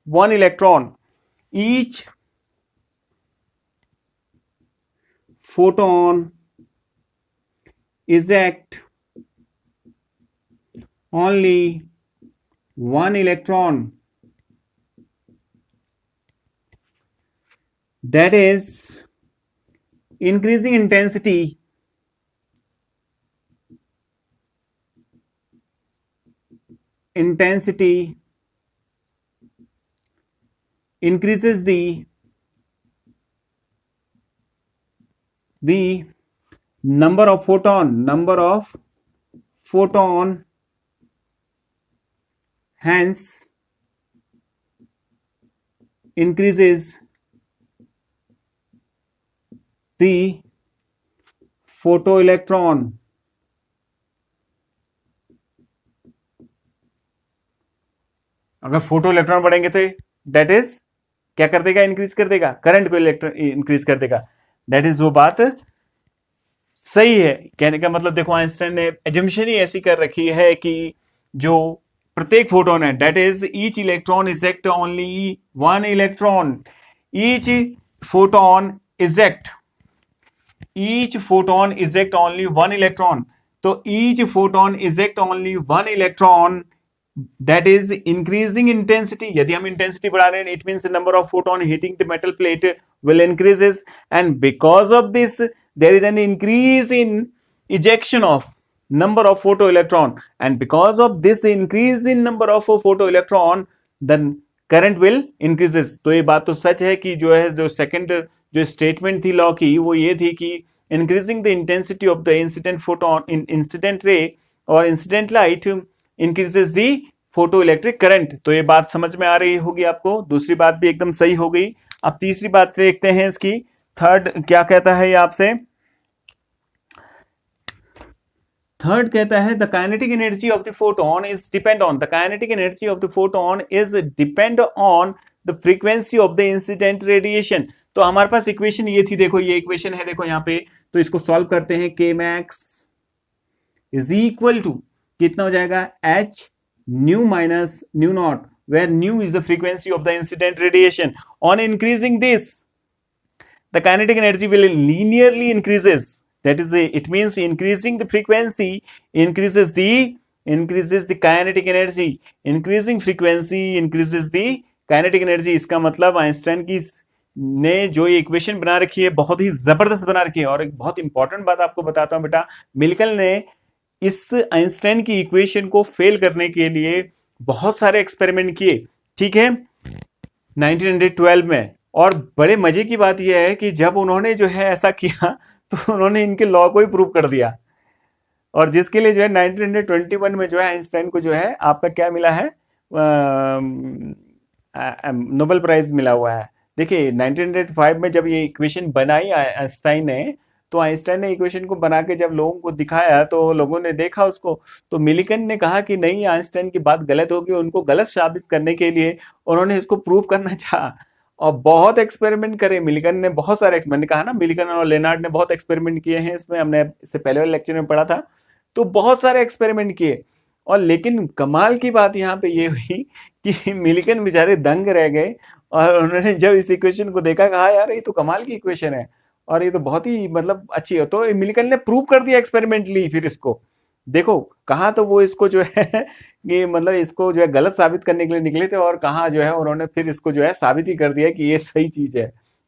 one electron, each photon eject only one electron, that is increasing intensity increases the number of photon, hence increases the photoelectron। अगर photo electron बढ़ेंगे तो that is क्या कर देगा, इंक्रीज कर देगा, करंट को इंक्रीज कर देगा। दैट इज वो बात सही है। कहने का मतलब देखो आइंस्टाइन ने एजम्पशन ही ऐसी कर रखी है कि जो प्रत्येक फोटोन है, that is each electron eject only one electron, each photon eject only one electron. तो each photon eject only one electron, that is increasing intensity। यदि हम इंटेंसिटी बढ़ा रहे हैं, it means the number of photon hitting the metal plate will increases, and because of this there is an increase in ejection of number of photoelectron, and because of this increase in number of photoelectron then current will increases। तो ये बात तो सच है कि जो second जो statement थी law की वो ये थी कि increasing the intensity of the incident photon in incident ray or incident light increases the photo electric current. तो ये बात समझ में आ रही होगी आपको, दूसरी बात भी एकदम सही हो गई। अब तीसरी बात देखते हैं इसकी, थर्ड क्या कहता है ये आपसे, थर्ड कहता है the kinetic energy of the photon is depend on, the kinetic energy of the photon is depend on the frequency of the incident radiation. तो हमारे पास इक्वेशन ये थी, देखो ये इक्वेशन है देखो यहाँ पे, तो इसको सॉल्व करते हैं। K max is equal to कितना हो जाएगा, h nu minus nu naught, where nu is the frequency of the incident radiation। On increasing this, the kinetic energy will linearly increases, that is it means increasing the frequency increases the kinetic energy, increasing frequency increases the kinetic energy। इसका मतलब Einstein की ने जो ये equation बना रखी है बहुत ही जबरदस्त बना रखी है। और एक बहुत इंपॉर्टेंट बात आपको बताता हूं बेटा, मिल्कन ने इस आइंस्टाइन की इक्वेशन को फेल करने के लिए बहुत सारे एक्सपेरिमेंट किए, ठीक है, 1912 में। और बड़े मजे की बात यह है कि जब उन्होंने जो है ऐसा किया तो उन्होंने इनके लॉ को ही प्रूव कर दिया, और जिसके लिए जो है 1921 में जो है आइंस्टाइन को जो है आपका क्या मिला है, नोबेल प्राइज मिला हुआ है। देखिए 1905 में जब ये इक्वेशन बनाई आइंस्टाइन ने, तो आइंस्टाइन ने इक्वेशन को बना के जब लोगों को दिखाया तो लोगों ने देखा उसको, तो मिलिकन ने कहा कि नहीं, आइंस्टाइन की बात गलत होगी। उनको गलत साबित करने के लिए उन्होंने इसको प्रूव करना चाहा और बहुत एक्सपेरिमेंट करे मिलिकन ने, बहुत सारे मैंने कहा ना, मिलिकन और लेनार्ड ने बहुत एक्सपेरिमेंट किए हैं, इसमें हमने इससे पहले वाले लेक्चर में पढ़ा था। तो बहुत सारे एक्सपेरिमेंट किए, और लेकिन कमाल की बात यहाँ पे ये हुई कि मिलिकन बेचारे दंग रह गए, और उन्होंने जब इस इक्वेशन को देखा, कहा यार ये तो कमाल की इक्वेशन है और ये तो बहुत ही मतलब अच्छी है। तो मिलिकन ने प्रूव कर दिया एक्सपेरिमेंटली, फिर इसको देखो कहाँ तो वो इसको जो है ये मतलब इसको जो है गलत साबित करने के लिए निकले थे, और कहाँ जो है उन्होंने फिर इसको जो है साबित ही कर दिया कि ये सही चीज है।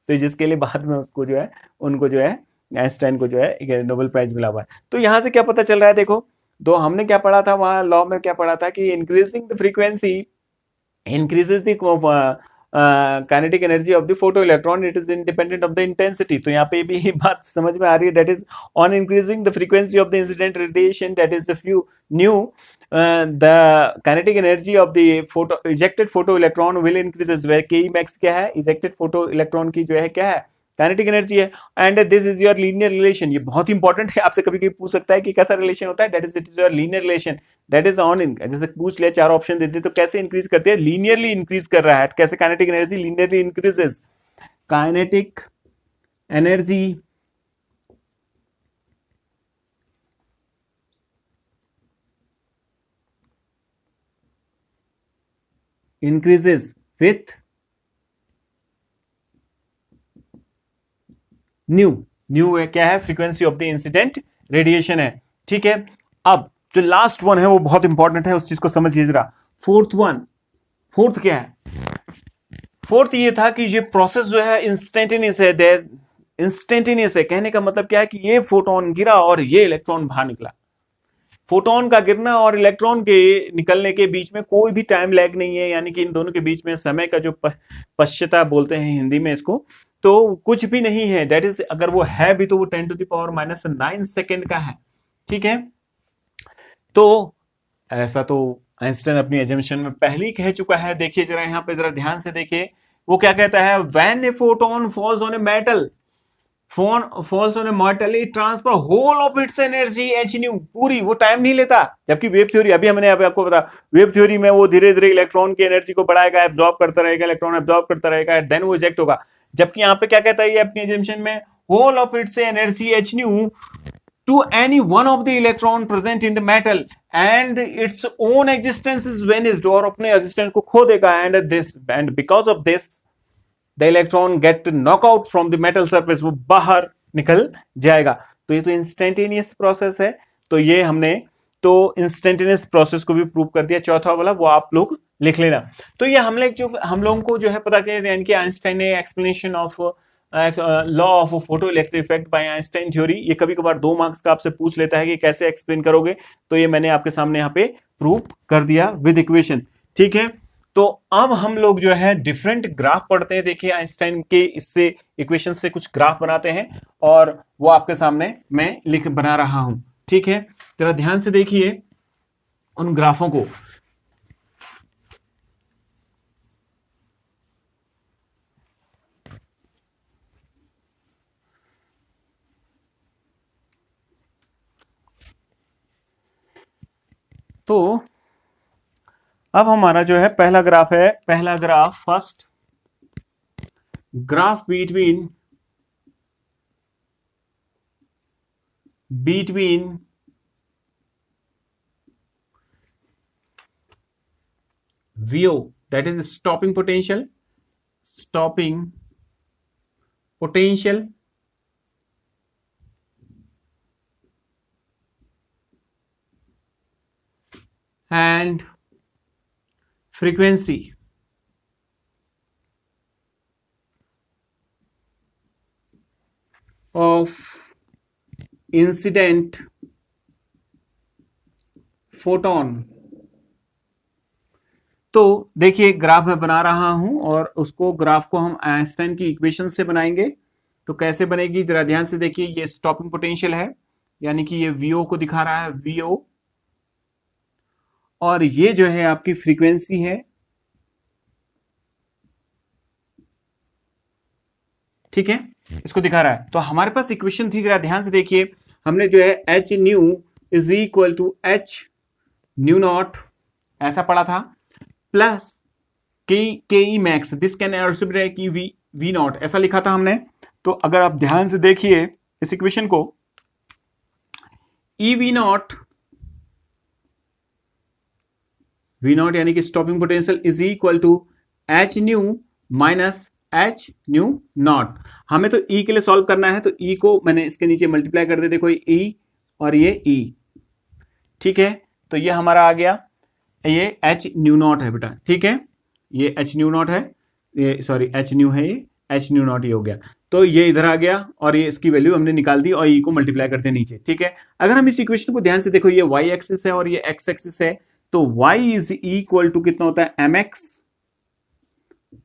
तो जिसके लिए बाद में उसको जो है, उनको जो है आइंस्टाइन को जो है नोबेल प्राइज मिला हुआ है। तो यहाँ से क्या पता चल रहा है, देखो दो हमने क्या पढ़ा था वहां लॉ में, क्या पढ़ा था कि increasing the frequency increases the kinetic energy of the photoelectron, it is independent of the intensity। तो यहाँ पे भी ये बात समझ में आ रही है, that is on increasing the frequency of the incident radiation, that is if you knew the kinetic energy of the ejected photoelectron will increases, where Ke max क्या है, ejected photoelectron की जो है क्या है, काइनेटिक एनर्जी है। And this is your linear relation, ये बहुत इंपॉर्टेंट है, आपसे कभी कभी पूछ सकता है कि कैसा रिलेशन होता है, that is it is your linear relation, that is on in. जैसे पूछ लिया, चार ऑप्शन देते तो कैसे इंक्रीज करते हैं, लीनियरली इंक्रीज कर रहा है, कैसे kinetic energy linearly increases, kinetic energy increases with new, new है क्या है, frequency of the incident radiation है। ठीक है, अब जो लास्ट वन है वो बहुत इंपॉर्टेंट है, उस चीज को समझिए जरा। फोर्थ वन, फोर्थ क्या है, फोर्थ ये था कि ये प्रोसेस जो है इंस्टेंटेनियस है, देर इंस्टेंटेनियस है। कहने का मतलब क्या है कि ये फोटोन गिरा और ये इलेक्ट्रॉन बाहर निकला। फोटोन का गिरना और इलेक्ट्रॉन के निकलने के बीच में कोई भी टाइम लैग नहीं है, यानी कि इन दोनों के बीच में समय का जो पश्चता बोलते हैं हिंदी में इसको, तो कुछ भी नहीं है। दैट इज, अगर वो है भी तो वो 10⁻⁹ सेकेंड का है। ठीक है, तो ऐसा तो आइंस्टाइन अपनी एजम्पशन में पहले ही कह चुका है। देखिए जरा यहां पे, जरा ध्यान से देखिए, वो क्या कहता है, when a photon falls on a metal, phone falls on a metal, it transfer whole of its energy h nu, पूरी, वो टाइम नहीं लेता। जबकि वेव थ्योरी, अभी हमने आपको बता, वेव थ्योरी में वो धीरे धीरे इलेक्ट्रॉन की एनर्जी को बढ़ाएगा, एब्जॉर्ब करता रहेगा, इलेक्ट्रॉन एब्जॉर्ब करता रहेगा, देन वो इजेक्ट होगा। जबकि यहाँ पे क्या कहता है ये अपनी एजम्पशन में, whole of its energy h nu to any one of the electron present in the metal and its own existence is vanished, और अपने existence को खो देगा, and because of this the electron get knock out from the metal surface, वो बाहर निकल जाएगा। तो ये तो इंस्टेंटेनियस प्रोसेस है। तो ये हमने तो इंस्टेंटेनियस प्रोसेस को भी प्रूव कर दिया। चौथा वाला वो आप लोग लिख लेना। तो ये हम लोगों को जो है पता चला, यानी कि आइंस्टाइन ने explanation of law of photo electric effect bye Einstein theory, ये कभी कभार 2 मार्क्स का आपसे पूछ लेता है कि कैसे एक्सप्लेन करोगे, तो ये मैंने आपके सामने यहाँ पे प्रूव कर दिया विद इक्वेशन। ठीक है, तो अब हम लोग जो है डिफरेंट ग्राफ पढ़ते हैं। देखिए आइंस्टाइन के इससे इक्वेशन से कुछ ग्राफ बनाते हैं और वो आपके सामने मैं लिख बना रहा हूं। ठीक है, जरा ध्यान से देखिए उन ग्राफों को। तो अब हमारा जो है पहला ग्राफ है, पहला graph, first graph between VO, that is stopping potential and frequency of incident photon। तो देखिए ग्राफ मैं बना रहा हूं और उसको, ग्राफ को हम आइंस्टाइन की इक्वेशन से बनाएंगे। तो कैसे बनेगी जरा ध्यान से देखिए। ये स्टॉपिंग पोटेंशियल है, यानी कि ये VO को दिखा रहा है, VO, और ये जो है आपकी फ्रीक्वेंसी है, ठीक है, इसको दिखा रहा है। तो हमारे पास इक्वेशन थी, जरा ध्यान से देखिए, हमने जो है H nu is equal to H nu naught ऐसा पढ़ा था, plus K E max, this can also be K V naught ऐसा लिखा था हमने। तो अगर आप ध्यान से देखिए इस इक्वेशन को, ई वी नॉट यानी कि stopping potential is equal to H nu minus h nu naught. हमें तो ई के लिए सॉल्व करना है, तो ई को मैंने इसके नीचे मल्टीप्लाई कर दे, देखो ई और ये ई, ठीक है। तो ये हमारा आ गया, ये एच न्यू नॉट है बेटा, ठीक है, ये एच न्यू नॉट है, ये सॉरी एच न्यू है, ये एच न्यू नॉट ये हो गया। तो ये इधर आ गया और ये इसकी वैल्यू हमने निकाल दी और ई को मल्टीप्लाई करते हैं नीचे, ठीक है। अगर हम इस इक्वेशन को ध्यान से देखो, ये वाई एक्सिस है और ये एक्स एक्सिस है, तो y इज इक्वल टू कितना होता है एम एक्स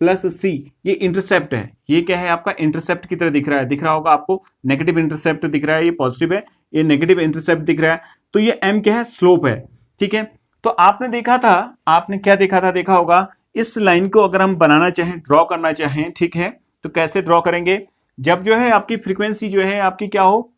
प्लस सी, ये इंटरसेप्ट है, ये क्या है आपका इंटरसेप्ट की तरह दिख रहा होगा आपको, नेगेटिव इंटरसेप्ट दिख रहा है, ये पॉजिटिव है, ये नेगेटिव इंटरसेप्ट दिख रहा है। तो ये m क्या है, स्लोप है, ठीक है। तो आपने देखा था, आपने क्या देखा था, देखा होगा इस लाइन को अगर हम बनाना चाहें, ड्रॉ करना चाहें, ठीक है, तो कैसे ड्रॉ करेंगे, जब जो है आपकी फ्रीक्वेंसी जो है आपकी क्या हो,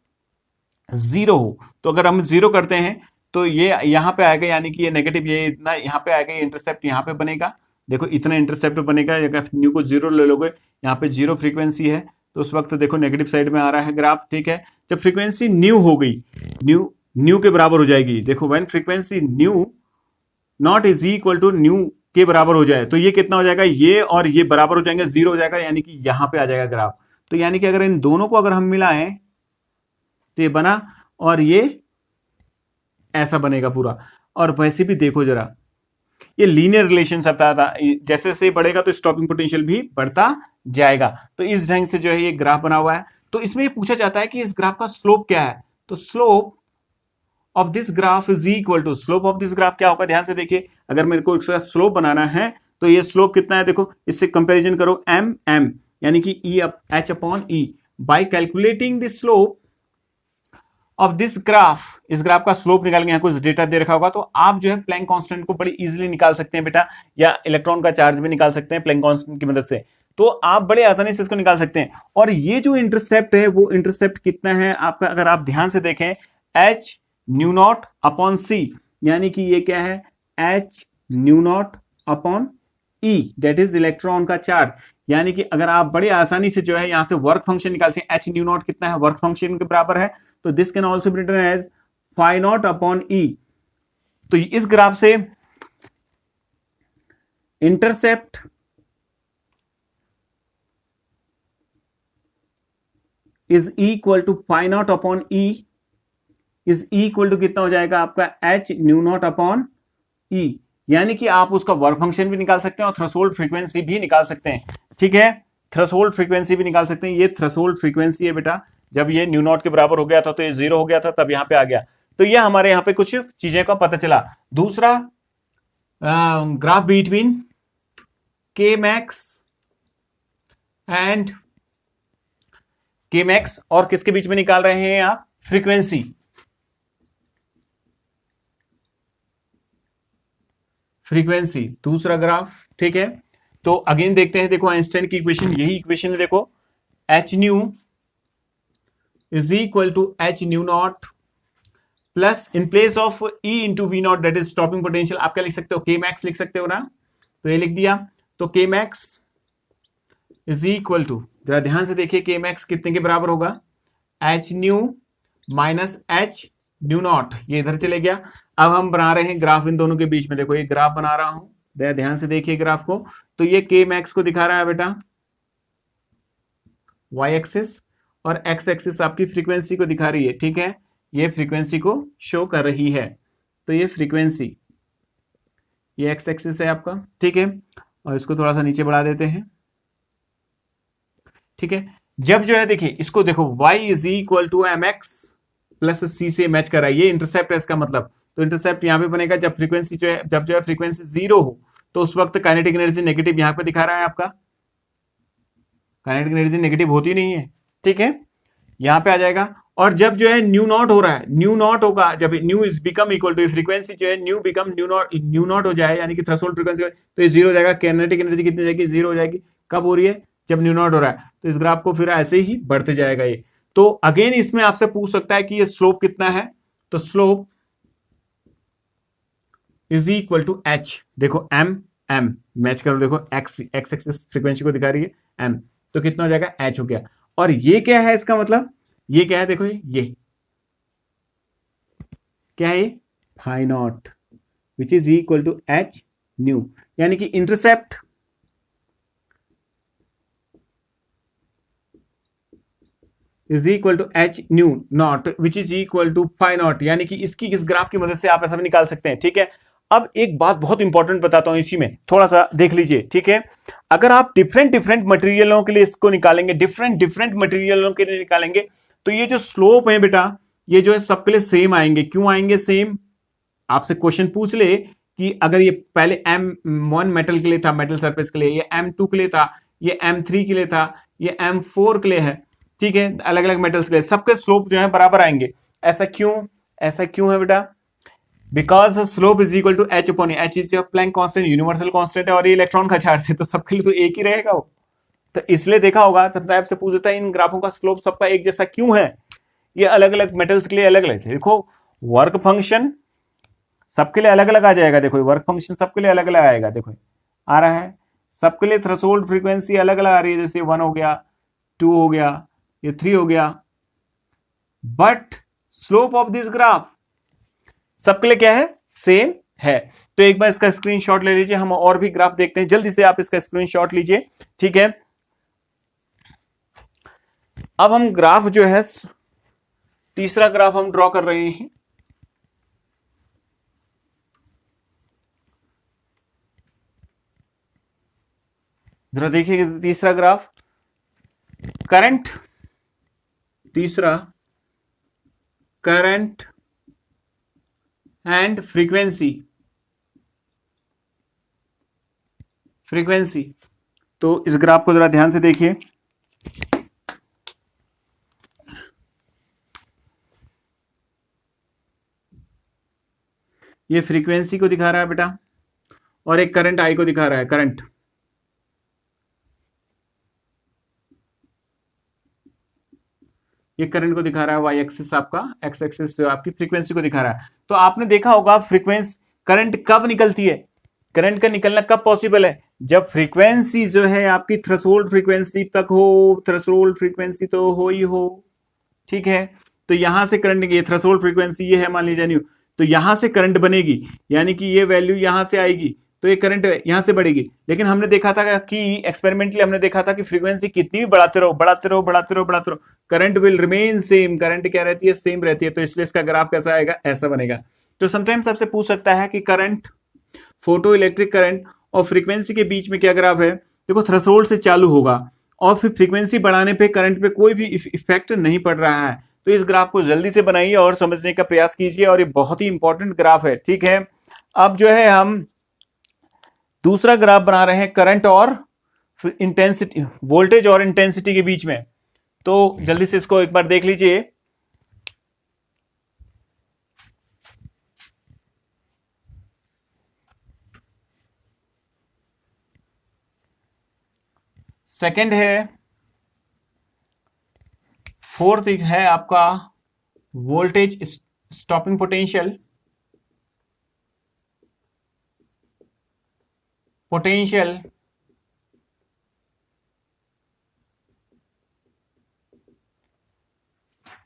जीरो हो। तो अगर हम जीरो करते हैं तो ये यहां पे आएगा, यानी कि ये नेगेटिव, ये इतना यहां पे आएगा, ये इंटरसेप्ट यहां पे बनेगा, देखो इतना इंटरसेप्ट बनेगा। अगर न्यू को जीरो ले लोगे, यहाँ पे जीरो फ्रीक्वेंसी है, तो उस वक्त देखो नेगेटिव साइड में आ रहा है ग्राफ, ठीक है। जब फ्रीक्वेंसी न्यू हो गई, न्यू के बराबर हो जाएगी, देखो when frequency nu naught is equal to nu के बराबर हो जाए, तो ये कितना हो जाएगा, ये और ये बराबर हो जाएंगे, जीरो हो जाएगा, यानी कि यहां पे आ जाएगा ग्राफ। तो यानी कि अगर इन दोनों को अगर हम मिलाएं तो ये बना, और ये ऐसा बनेगा पूरा। और वैसे भी देखो जरा, ये लीनियर रिलेशन सब था, जैसे जैसे बढ़ेगा तो स्टॉपिंग पोटेंशियल भी बढ़ता जाएगा। तो इस ढंग से जो है ये ग्राफ बना हुआ है। तो इसमें ये पूछा जाता है कि इस ग्राफ का स्लोप क्या है, तो slope of this graph is equal to, slope of this graph क्या होगा, ध्यान से देखिए, अगर मेरे को इसका स्लोप बनाना है तो ये स्लोप कितना है, देखो इससे कंपैरिजन करो, एम एम यानी कि E H upon E, bye calculating the slope of this graph, इस ग्राफ का स्लोप निकालेंगे, यहाँ कुछ डेटा दे रखा होगा, तो आप जो है प्लैंक कांस्टेंट को बड़ी इजीली निकाल सकते हैं बेटा, या इलेक्ट्रॉन का चार्ज भी निकाल सकते हैं प्लैंक कांस्टेंट की मदद से। तो आप बड़े आसानी से इसको निकाल सकते हैं। और ये जो इंटरसेप्ट है, वो इंटरसेप्ट कितना है आपका, अगर आप ध्यान से देखें, एच न्यू नॉट अपॉन सी, यानी कि ये क्या है, H nu naught upon E, that is electron का चार्ज। यानी कि अगर आप बड़े आसानी से जो है यहां से वर्क फंक्शन निकाल सकते हैं, एच न्यू नॉट कितना है, वर्क फंक्शन के बराबर है, तो this can also be written as phi naught upon E. तो इस ग्राफ से intercept is equal to phi naught upon E is equal to कितना हो जाएगा आपका, H nu naught upon E. यानी कि आप उसका वर्क फंक्शन भी निकाल सकते हैं और थ्रेशोल्ड फ्रीक्वेंसी भी निकाल सकते हैं, ठीक है, थ्रेशोल्ड फ्रीक्वेंसी भी निकाल सकते हैं। ये थ्रेशोल्ड फ्रीक्वेंसी है बेटा, जब ये न्यू नॉट के बराबर हो गया था तो ये जीरो हो गया था, तब यहां पे आ गया। तो ये हमारे यहां पे कुछ चीजें का पता चला। दूसरा ग्राफ बिटवीन के मैक्स एंड के मैक्स, और किसके बीच में निकाल रहे हैं आप, फ्रीक्वेंसी, फ्रीक्वेंसी, दूसरा ग्राफ, ठीक है। तो अगेन देखते हैं, देखो आइंस्टाइन की इक्वेशन, यही इक्वेशन है, देखो h nu is equal to H nu naught plus, in place of e into V naught that is stopping potential, आप क्या लिख सकते हो, के मैक्स लिख सकते हो ना, तो ये लिख दिया। तो के मैक्स इज इक्वल टू, जरा ध्यान से देखिए, के मैक्स कितने के बराबर होगा, H nu minus h nu not, ये इधर चले गया। अब हम बना रहे हैं ग्राफ इन दोनों के बीच में, देखो ये ग्राफ बना रहा हूं, ध्यान से देखिए ग्राफ को। तो ये के मैक्स को दिखा रहा है बेटा वाई एक्सिस, और एक्स एक्सिस आपकी फ्रीक्वेंसी को दिखा रही है, ठीक है, ये फ्रीक्वेंसी को शो कर रही है। तो ये फ्रीक्वेंसी, ये एक्स एक्सिस है आपका, ठीक है, और इसको थोड़ा सा नीचे बढ़ा देते हैं, ठीक है। जब जो है देखिए इसको देखो, y is equal to M X plus C से मैच कर रहा है, ये इंटरसेप्ट है इसका मतलब। तो इंटरसेप्ट यहां पे बनेगा जब फ्रीक्वेंसी जो है, जब जो है फ्रीक्वेंसी जीरो हो, तो उस वक्त काइनेटिक एनर्जी नेगेटिव यहां पे दिखा रहा है आपका, काइनेटिक एनर्जी नेगेटिव होती नहीं है, ठीक है, यहां पे आ जाएगा। और जब जो है न्यू नॉट हो रहा है, न्यू नॉट होगा जब nu is become equal to, frequency जो है न्यू बिकम न्यू नॉट हो जाए, यानी कि थ्रेशोल्ड फ्रीक्वेंसी, तो ये जीरो हो जाएगा, काइनेटिक एनर्जी कितनी जाएगी, जीरो हो जाएगी। कब हो रही है, जब न्यू नॉट हो रहा है तो इस ग्राफ को फिर ऐसे ही बढ़ते जाएगा ये। तो अगेन इसमें आपसे पूछ सकता है कि ये स्लोप कितना है, तो slope is equal to h, देखो एम एम मैच करो, देखो एक्स एक्स एक्सिस फ्रीक्वेंसी को दिखा रही है एम, तो कितना हो जाएगा एच हो गया। और ये क्या है, इसका मतलब ये क्या है, देखो ये क्या है, phi naught which is equal to H nu, यानी कि intercept is equal to H nu naught which is equal to phi naught, यानी कि इसकी इस ग्राफ की मदद से आप ऐसा भी निकाल सकते हैं। ठीक है, अब एक बात बहुत इंपॉर्टेंट बताता हूं, इसी में थोड़ा सा देख लीजिए। ठीक है, अगर आप डिफरेंट डिफरेंट मटेरियलों के लिए इसको निकालेंगे, डिफरेंट डिफरेंट मटेरियलों के लिए निकालेंगे, तो ये जो स्लोप है बेटा, ये जो है सबके लिए सेम आएंगे। क्यों आएंगे सेम, आपसे क्वेश्चन पूछ ले कि अगर ये पहले M1 मेटल के लिए था, मेटल सरफेस के लिए, ये M2 के लिए था, ये M3 के लिए था, ये M4 के लिए है, ठीक है, अलग अलग मेटल्स के लिए सबके स्लोप जो है बराबर आएंगे। ऐसा क्यों, ऐसा क्यों है बेटा, because slope is equal to h upon h is your Planck constant, universal constant है, और ये इलेक्ट्रॉन का चार्ज है, तो सबके लिए तो एक ही रहेगा वो। तो इसलिए देखा होगा सब टाइप से पूछ देता है इन ग्राफों का स्लोप सबका एक जैसा क्यों है, ये अलग अलग मेटल्स के लिए अलग अलग। देखो वर्क फंक्शन सबके लिए अलग अलग आ जाएगा, देखो वर्क फंक्शन सबके लिए अलग अलग आएगा, देखो आ रहा है सबके लिए। थ्रेशोल्ड फ्रीक्वेंसी अलग अलग आ रही है, जैसे 1 हो गया, 2 हो गया, ये 3 हो गया, but slope of this graph सबके लिए क्या है, सेम है। तो एक बार इसका स्क्रीनशॉट ले लीजिए, हम और भी ग्राफ देखते हैं, जल्दी से आप इसका स्क्रीनशॉट लीजिए। ठीक है, अब हम ग्राफ जो है तीसरा ग्राफ हम ड्रॉ कर रहे हैं। जरा देखिए तीसरा ग्राफ, करंट, तीसरा करंट एंड फ्रीक्वेंसी, फ्रीक्वेंसी। तो इस ग्राफ को जरा ध्यान से देखिए, ये फ्रीक्वेंसी को दिखा रहा है बेटा, और एक करंट आई को दिखा रहा है, करंट। ये करंट को दिखा रहा है वाई एक्सिस आपका, एक्स एक्सिस आपकी फ्रीक्वेंसी को दिखा रहा है। तो आपने देखा होगा फ्रीक्वेंसी, करंट कब निकलती है, करंट का निकलना कब पॉसिबल है, जब फ्रीक्वेंसी जो है आपकी थ्रेशोल्ड फ्रीक्वेंसी तक हो, थ्रेशोल्ड फ्रीक्वेंसी तो हो ही हो। ठीक है, तो यहां से करंट, ये थ्रेशोल्ड फ्रीक्वेंसी ये है मान लीजिए न्यू, तो यहां से करंट बनेगी, यानी कि ये वैल्यू यहां से आएगी, तो ये करंट यहां से बढ़ेगी। लेकिन हमने देखा था कि एक्सपेरिमेंटली हमने देखा था कि फ्रीक्वेंसी कितनी भी बढ़ाते रहो बढ़ाते रहो बढ़ाते रहो बढ़ाते रहो, current will remain same, current क्या रहती है, सेम रहती है। तो इसलिए इसका ग्राफ कैसा आएगा, ऐसा बनेगा। तो समटाइम्स आपसे पूछ सकता है कि करंट, फोटो इलेक्ट्रिक करंट और फ्रीक्वेंसी के बीच में क्या ग्राफ है। देखो थ्रेशोल्ड से चालू होगा और फिर फ्रीक्वेंसी बढ़ाने पे करंट पे कोई भी इफेक्ट नहीं पड़ रहा है। तो इस ग्राफ को जल्दी से बनाइए और समझने का प्रयास कीजिए, और ये बहुत ही इंपॉर्टेंट ग्राफ है। ठीक है, अब जो है हम दूसरा ग्राफ बना रहे हैं करंट और इंटेंसिटी, वोल्टेज और इंटेंसिटी के बीच में। तो जल्दी से इसको एक बार देख लीजिए। सेकंड है, फोर्थ है आपका voltage stopping potential, potential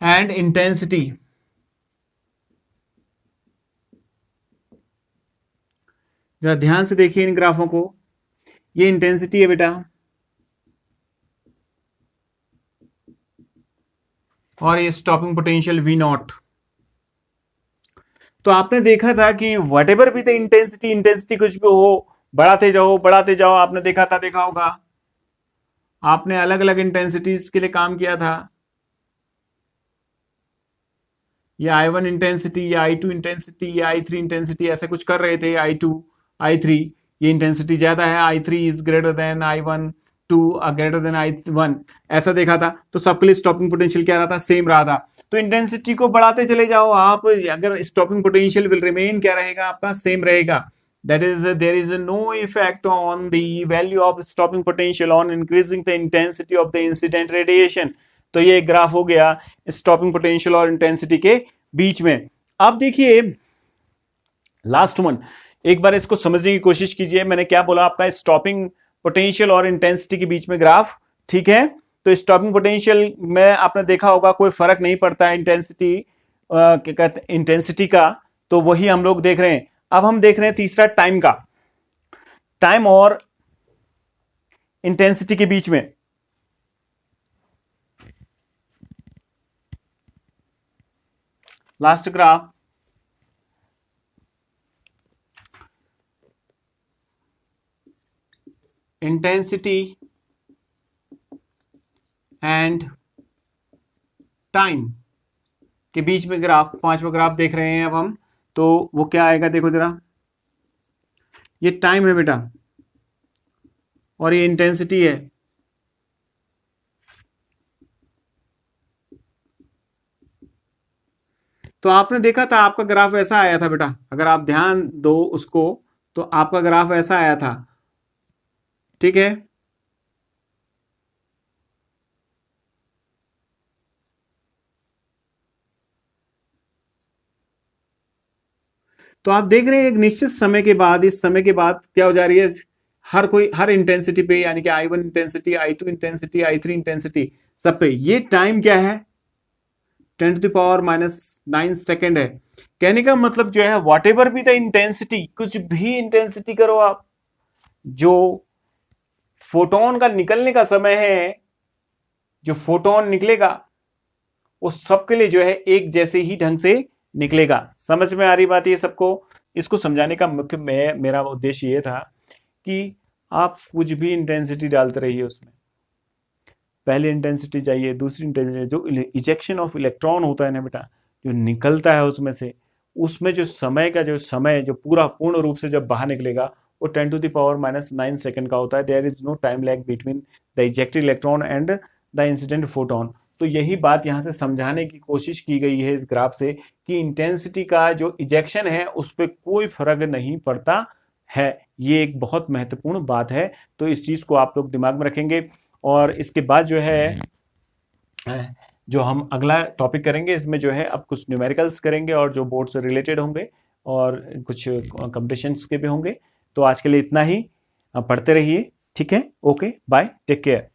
and intensity. जरा ध्यान से देखिए इन ग्राफों को, ये इंटेंसिटी है बेटा, और ये स्टॉपिंग पोटेंशियल वी नॉट। तो आपने देखा था कि वट एवर भी द इंटेंसिटी, इंटेंसिटी कुछ भी हो, बढ़ाते जाओ बढ़ाते जाओ, आपने देखा था, देखा होगा आपने अलग अलग इंटेंसिटीज के लिए काम किया था। ये I1 इंटेंसिटी, ये I2 इंटेंसिटी, ये I3 इंटेंसिटी, ऐसे कुछ कर रहे थे। I2 I3 ये इंटेंसिटी ज्यादा है, I3 is greater than I1, 2 greater than I1, ऐसा देखा था। तो सबके लिए स्टॉपिंग पोटेंशियल क्या रहा था, सेम रहा था। तो इंटेंसिटी को बढ़ाते चले जाओ आप, अगर स्टॉपिंग पोटेंशियल विल रिमेन क्या रहेगा आपका, सेम रहेगा। that is there is no effect on the value of stopping potential on increasing the intensity of the incident radiation। तो ये ग्राफ हो गया स्टॉपिंग पोटेंशियल और इंटेंसिटी के बीच में। अब देखिए लास्ट वन, एक बार इसको समझने की कोशिश कीजिए। मैंने क्या बोला आपका स्टॉपिंग पोटेंशियल और इंटेंसिटी के बीच में ग्राफ, ठीक है। तो स्टॉपिंग पोटेंशियल में आपने देखा होगा कोई फर्क नहीं पड़ता इंटेंसिटी क्या कहते इंटेंसिटी का, तो वही हम लोग देख रहे हैं। अब हम देख रहे हैं तीसरा टाइम का, टाइम और इंटेंसिटी के बीच में। Last graph, intensity and time के बीच में ग्राफ, पांचवा ग्राफ देख रहे हैं अब हम। तो वो क्या आएगा देखो जरा, ये टाइम है बेटा और ये इंटेंसिटी है। तो आपने देखा था आपका ग्राफ ऐसा आया था बेटा, अगर आप ध्यान दो उसको तो आपका ग्राफ ऐसा आया था, ठीक है। तो आप देख रहे हैं एक निश्चित समय के बाद, इस समय के बाद क्या हो जा रही है, हर इंटेंसिटी पे, यानी कि I1 intensity, I2 intensity, I3 intensity, सब पे ये टाइम क्या है 10⁻⁹ सेकेंड है। कहने का मतलब जो है वॉट एवर भी द इंटेंसिटी, कुछ भी इंटेंसिटी करो आप, जो फोटोन का निकलने का समय है, जो फोटोन निकलेगा वो सबके लिए जो है एक जैसे ही ढंग से निकलेगा। समझ में आ रही बात ये सबको? इसको समझाने का मुख्य मेरा उद्देश्य ये था कि आप कुछ भी इंटेंसिटी डालते रहिए उसमें, पहली इंटेंसिटी चाहिए, दूसरी इंटेंसिटी, जो इजेक्शन ऑफ इलेक्ट्रॉन होता है ना बेटा, जो निकलता है उसमें से, उसमें जो समय का जो समय जो पूरा पूर्ण रूप से जब बाहर निकलेगा वो 10⁻⁹ सेकेंड का होता है। There is no time lag between the ejected electron and the incident photon. तो यही बात यहाँ से समझाने की कोशिश की गई है इस ग्राफ से कि इंटेंसिटी का जो इजेक्शन है उस पर कोई फर्क नहीं पड़ता है। ये एक बहुत महत्वपूर्ण बात है, तो इस चीज को आप लोग दिमाग में रखेंगे। और इसके बाद जो है जो हम अगला टॉपिक करेंगे, इसमें जो है अब कुछ न्यूमेरिकल्स करेंगे और जो बोर्ड से रिलेटेड होंगे और कुछ कंपटीशंस के भी होंगे। तो आज के लिए इतना ही, पढ़ते रहिए, ठीक है। Okay, bye, take care.